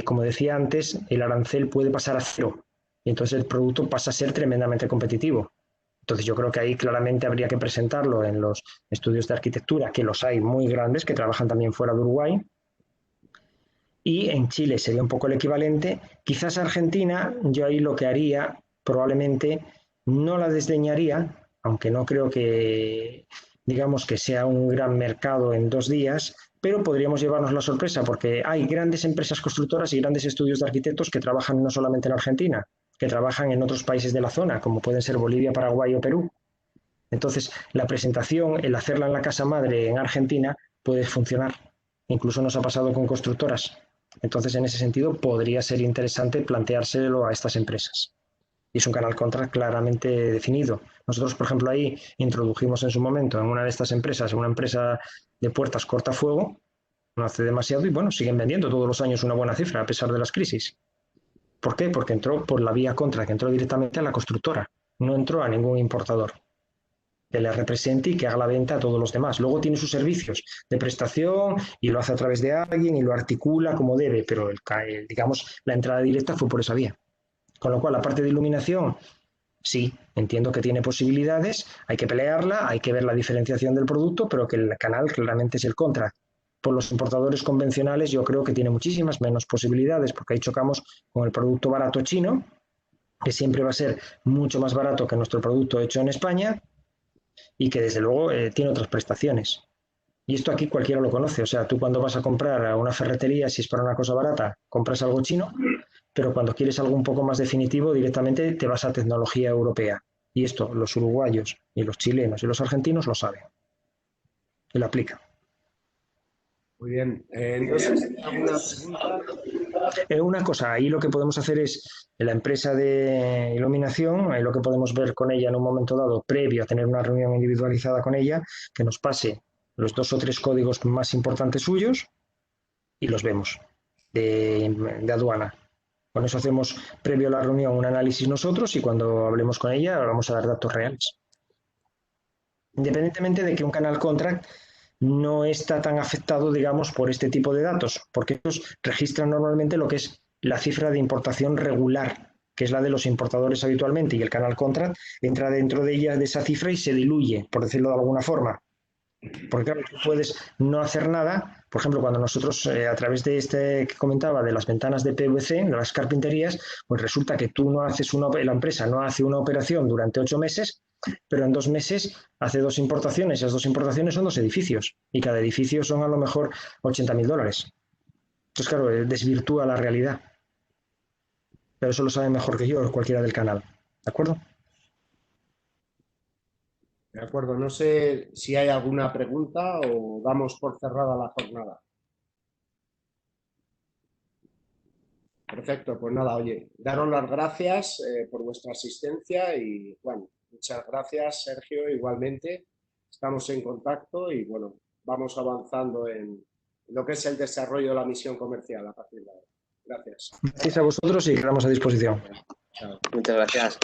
como decía antes, el arancel puede pasar a 0 y entonces el producto pasa a ser tremendamente competitivo. Entonces yo creo que ahí claramente habría que presentarlo en los estudios de arquitectura, que los hay muy grandes, que trabajan también fuera de Uruguay. Y en Chile sería un poco el equivalente. Quizás Argentina, yo ahí lo que haría, probablemente no la desdeñaría, aunque no creo que, digamos, que sea un gran mercado en 2 días, pero podríamos llevarnos la sorpresa porque hay grandes empresas constructoras y grandes estudios de arquitectos que trabajan no solamente en Argentina, que trabajan en otros países de la zona, como pueden ser Bolivia, Paraguay o Perú. Entonces, la presentación, el hacerla en la casa madre en Argentina, puede funcionar. Incluso nos ha pasado con constructoras. Entonces, en ese sentido, podría ser interesante planteárselo a estas empresas. Y es un canal contract claramente definido. Nosotros, por ejemplo, ahí introdujimos en su momento en una de estas empresas, una empresa de puertas cortafuego, no hace demasiado y bueno, siguen vendiendo todos los años una buena cifra a pesar de las crisis. ¿Por qué? Porque entró por la vía contract, que entró directamente a la constructora, no entró a ningún importador que le represente y que haga la venta a todos los demás. Luego tiene sus servicios de prestación y lo hace a través de alguien y lo articula como debe, pero digamos, la entrada directa fue por esa vía. Con lo cual, la parte de iluminación, sí, entiendo que tiene posibilidades, hay que pelearla, hay que ver la diferenciación del producto, pero que el canal claramente es el contra. Por los importadores convencionales yo creo que tiene muchísimas menos posibilidades, porque ahí chocamos con el producto barato chino, que siempre va a ser mucho más barato que nuestro producto hecho en España, y que desde luego tiene otras prestaciones. Y esto aquí cualquiera lo conoce. O sea, tú cuando vas a comprar a una ferretería, si es para una cosa barata, compras algo chino, pero cuando quieres algo un poco más definitivo, directamente te vas a tecnología europea. Y esto los uruguayos y los chilenos y los argentinos lo saben y lo aplican. Muy bien. Entonces, ¿alguna pregunta? Una cosa, ahí lo que podemos hacer es, en la empresa de iluminación, ahí lo que podemos ver con ella en un momento dado, previo a tener una reunión individualizada con ella, que nos pase los 2 o 3 códigos más importantes suyos y los vemos de aduana. Con eso hacemos, previo a la reunión, un análisis nosotros y cuando hablemos con ella vamos a dar datos reales. Independientemente de que un canal contract no está tan afectado, digamos, por este tipo de datos, porque ellos registran normalmente lo que es la cifra de importación regular, que es la de los importadores habitualmente, y el canal contract entra dentro de ella, de esa cifra, y se diluye, por decirlo de alguna forma. Porque claro, tú puedes no hacer nada. Por ejemplo, cuando nosotros, a través de este que comentaba, de las ventanas de PVC, de las carpinterías, pues resulta que tú no haces la empresa no hace una operación durante 8 meses, pero en 2 meses hace 2 importaciones. Esas 2 importaciones son 2 edificios y cada edificio son a lo mejor $80.000. Entonces, claro, desvirtúa la realidad. Pero eso lo sabe mejor que yo, cualquiera del canal. ¿De acuerdo? De acuerdo. No sé si hay alguna pregunta o damos por cerrada la jornada. Perfecto. Pues nada, oye, daros las gracias por vuestra asistencia y, Juan, muchas gracias, Sergio, igualmente. Estamos en contacto y, bueno, vamos avanzando en lo que es el desarrollo de la misión comercial a partir de ahora. Gracias. Gracias a vosotros y quedamos a disposición. Chao. Muchas gracias.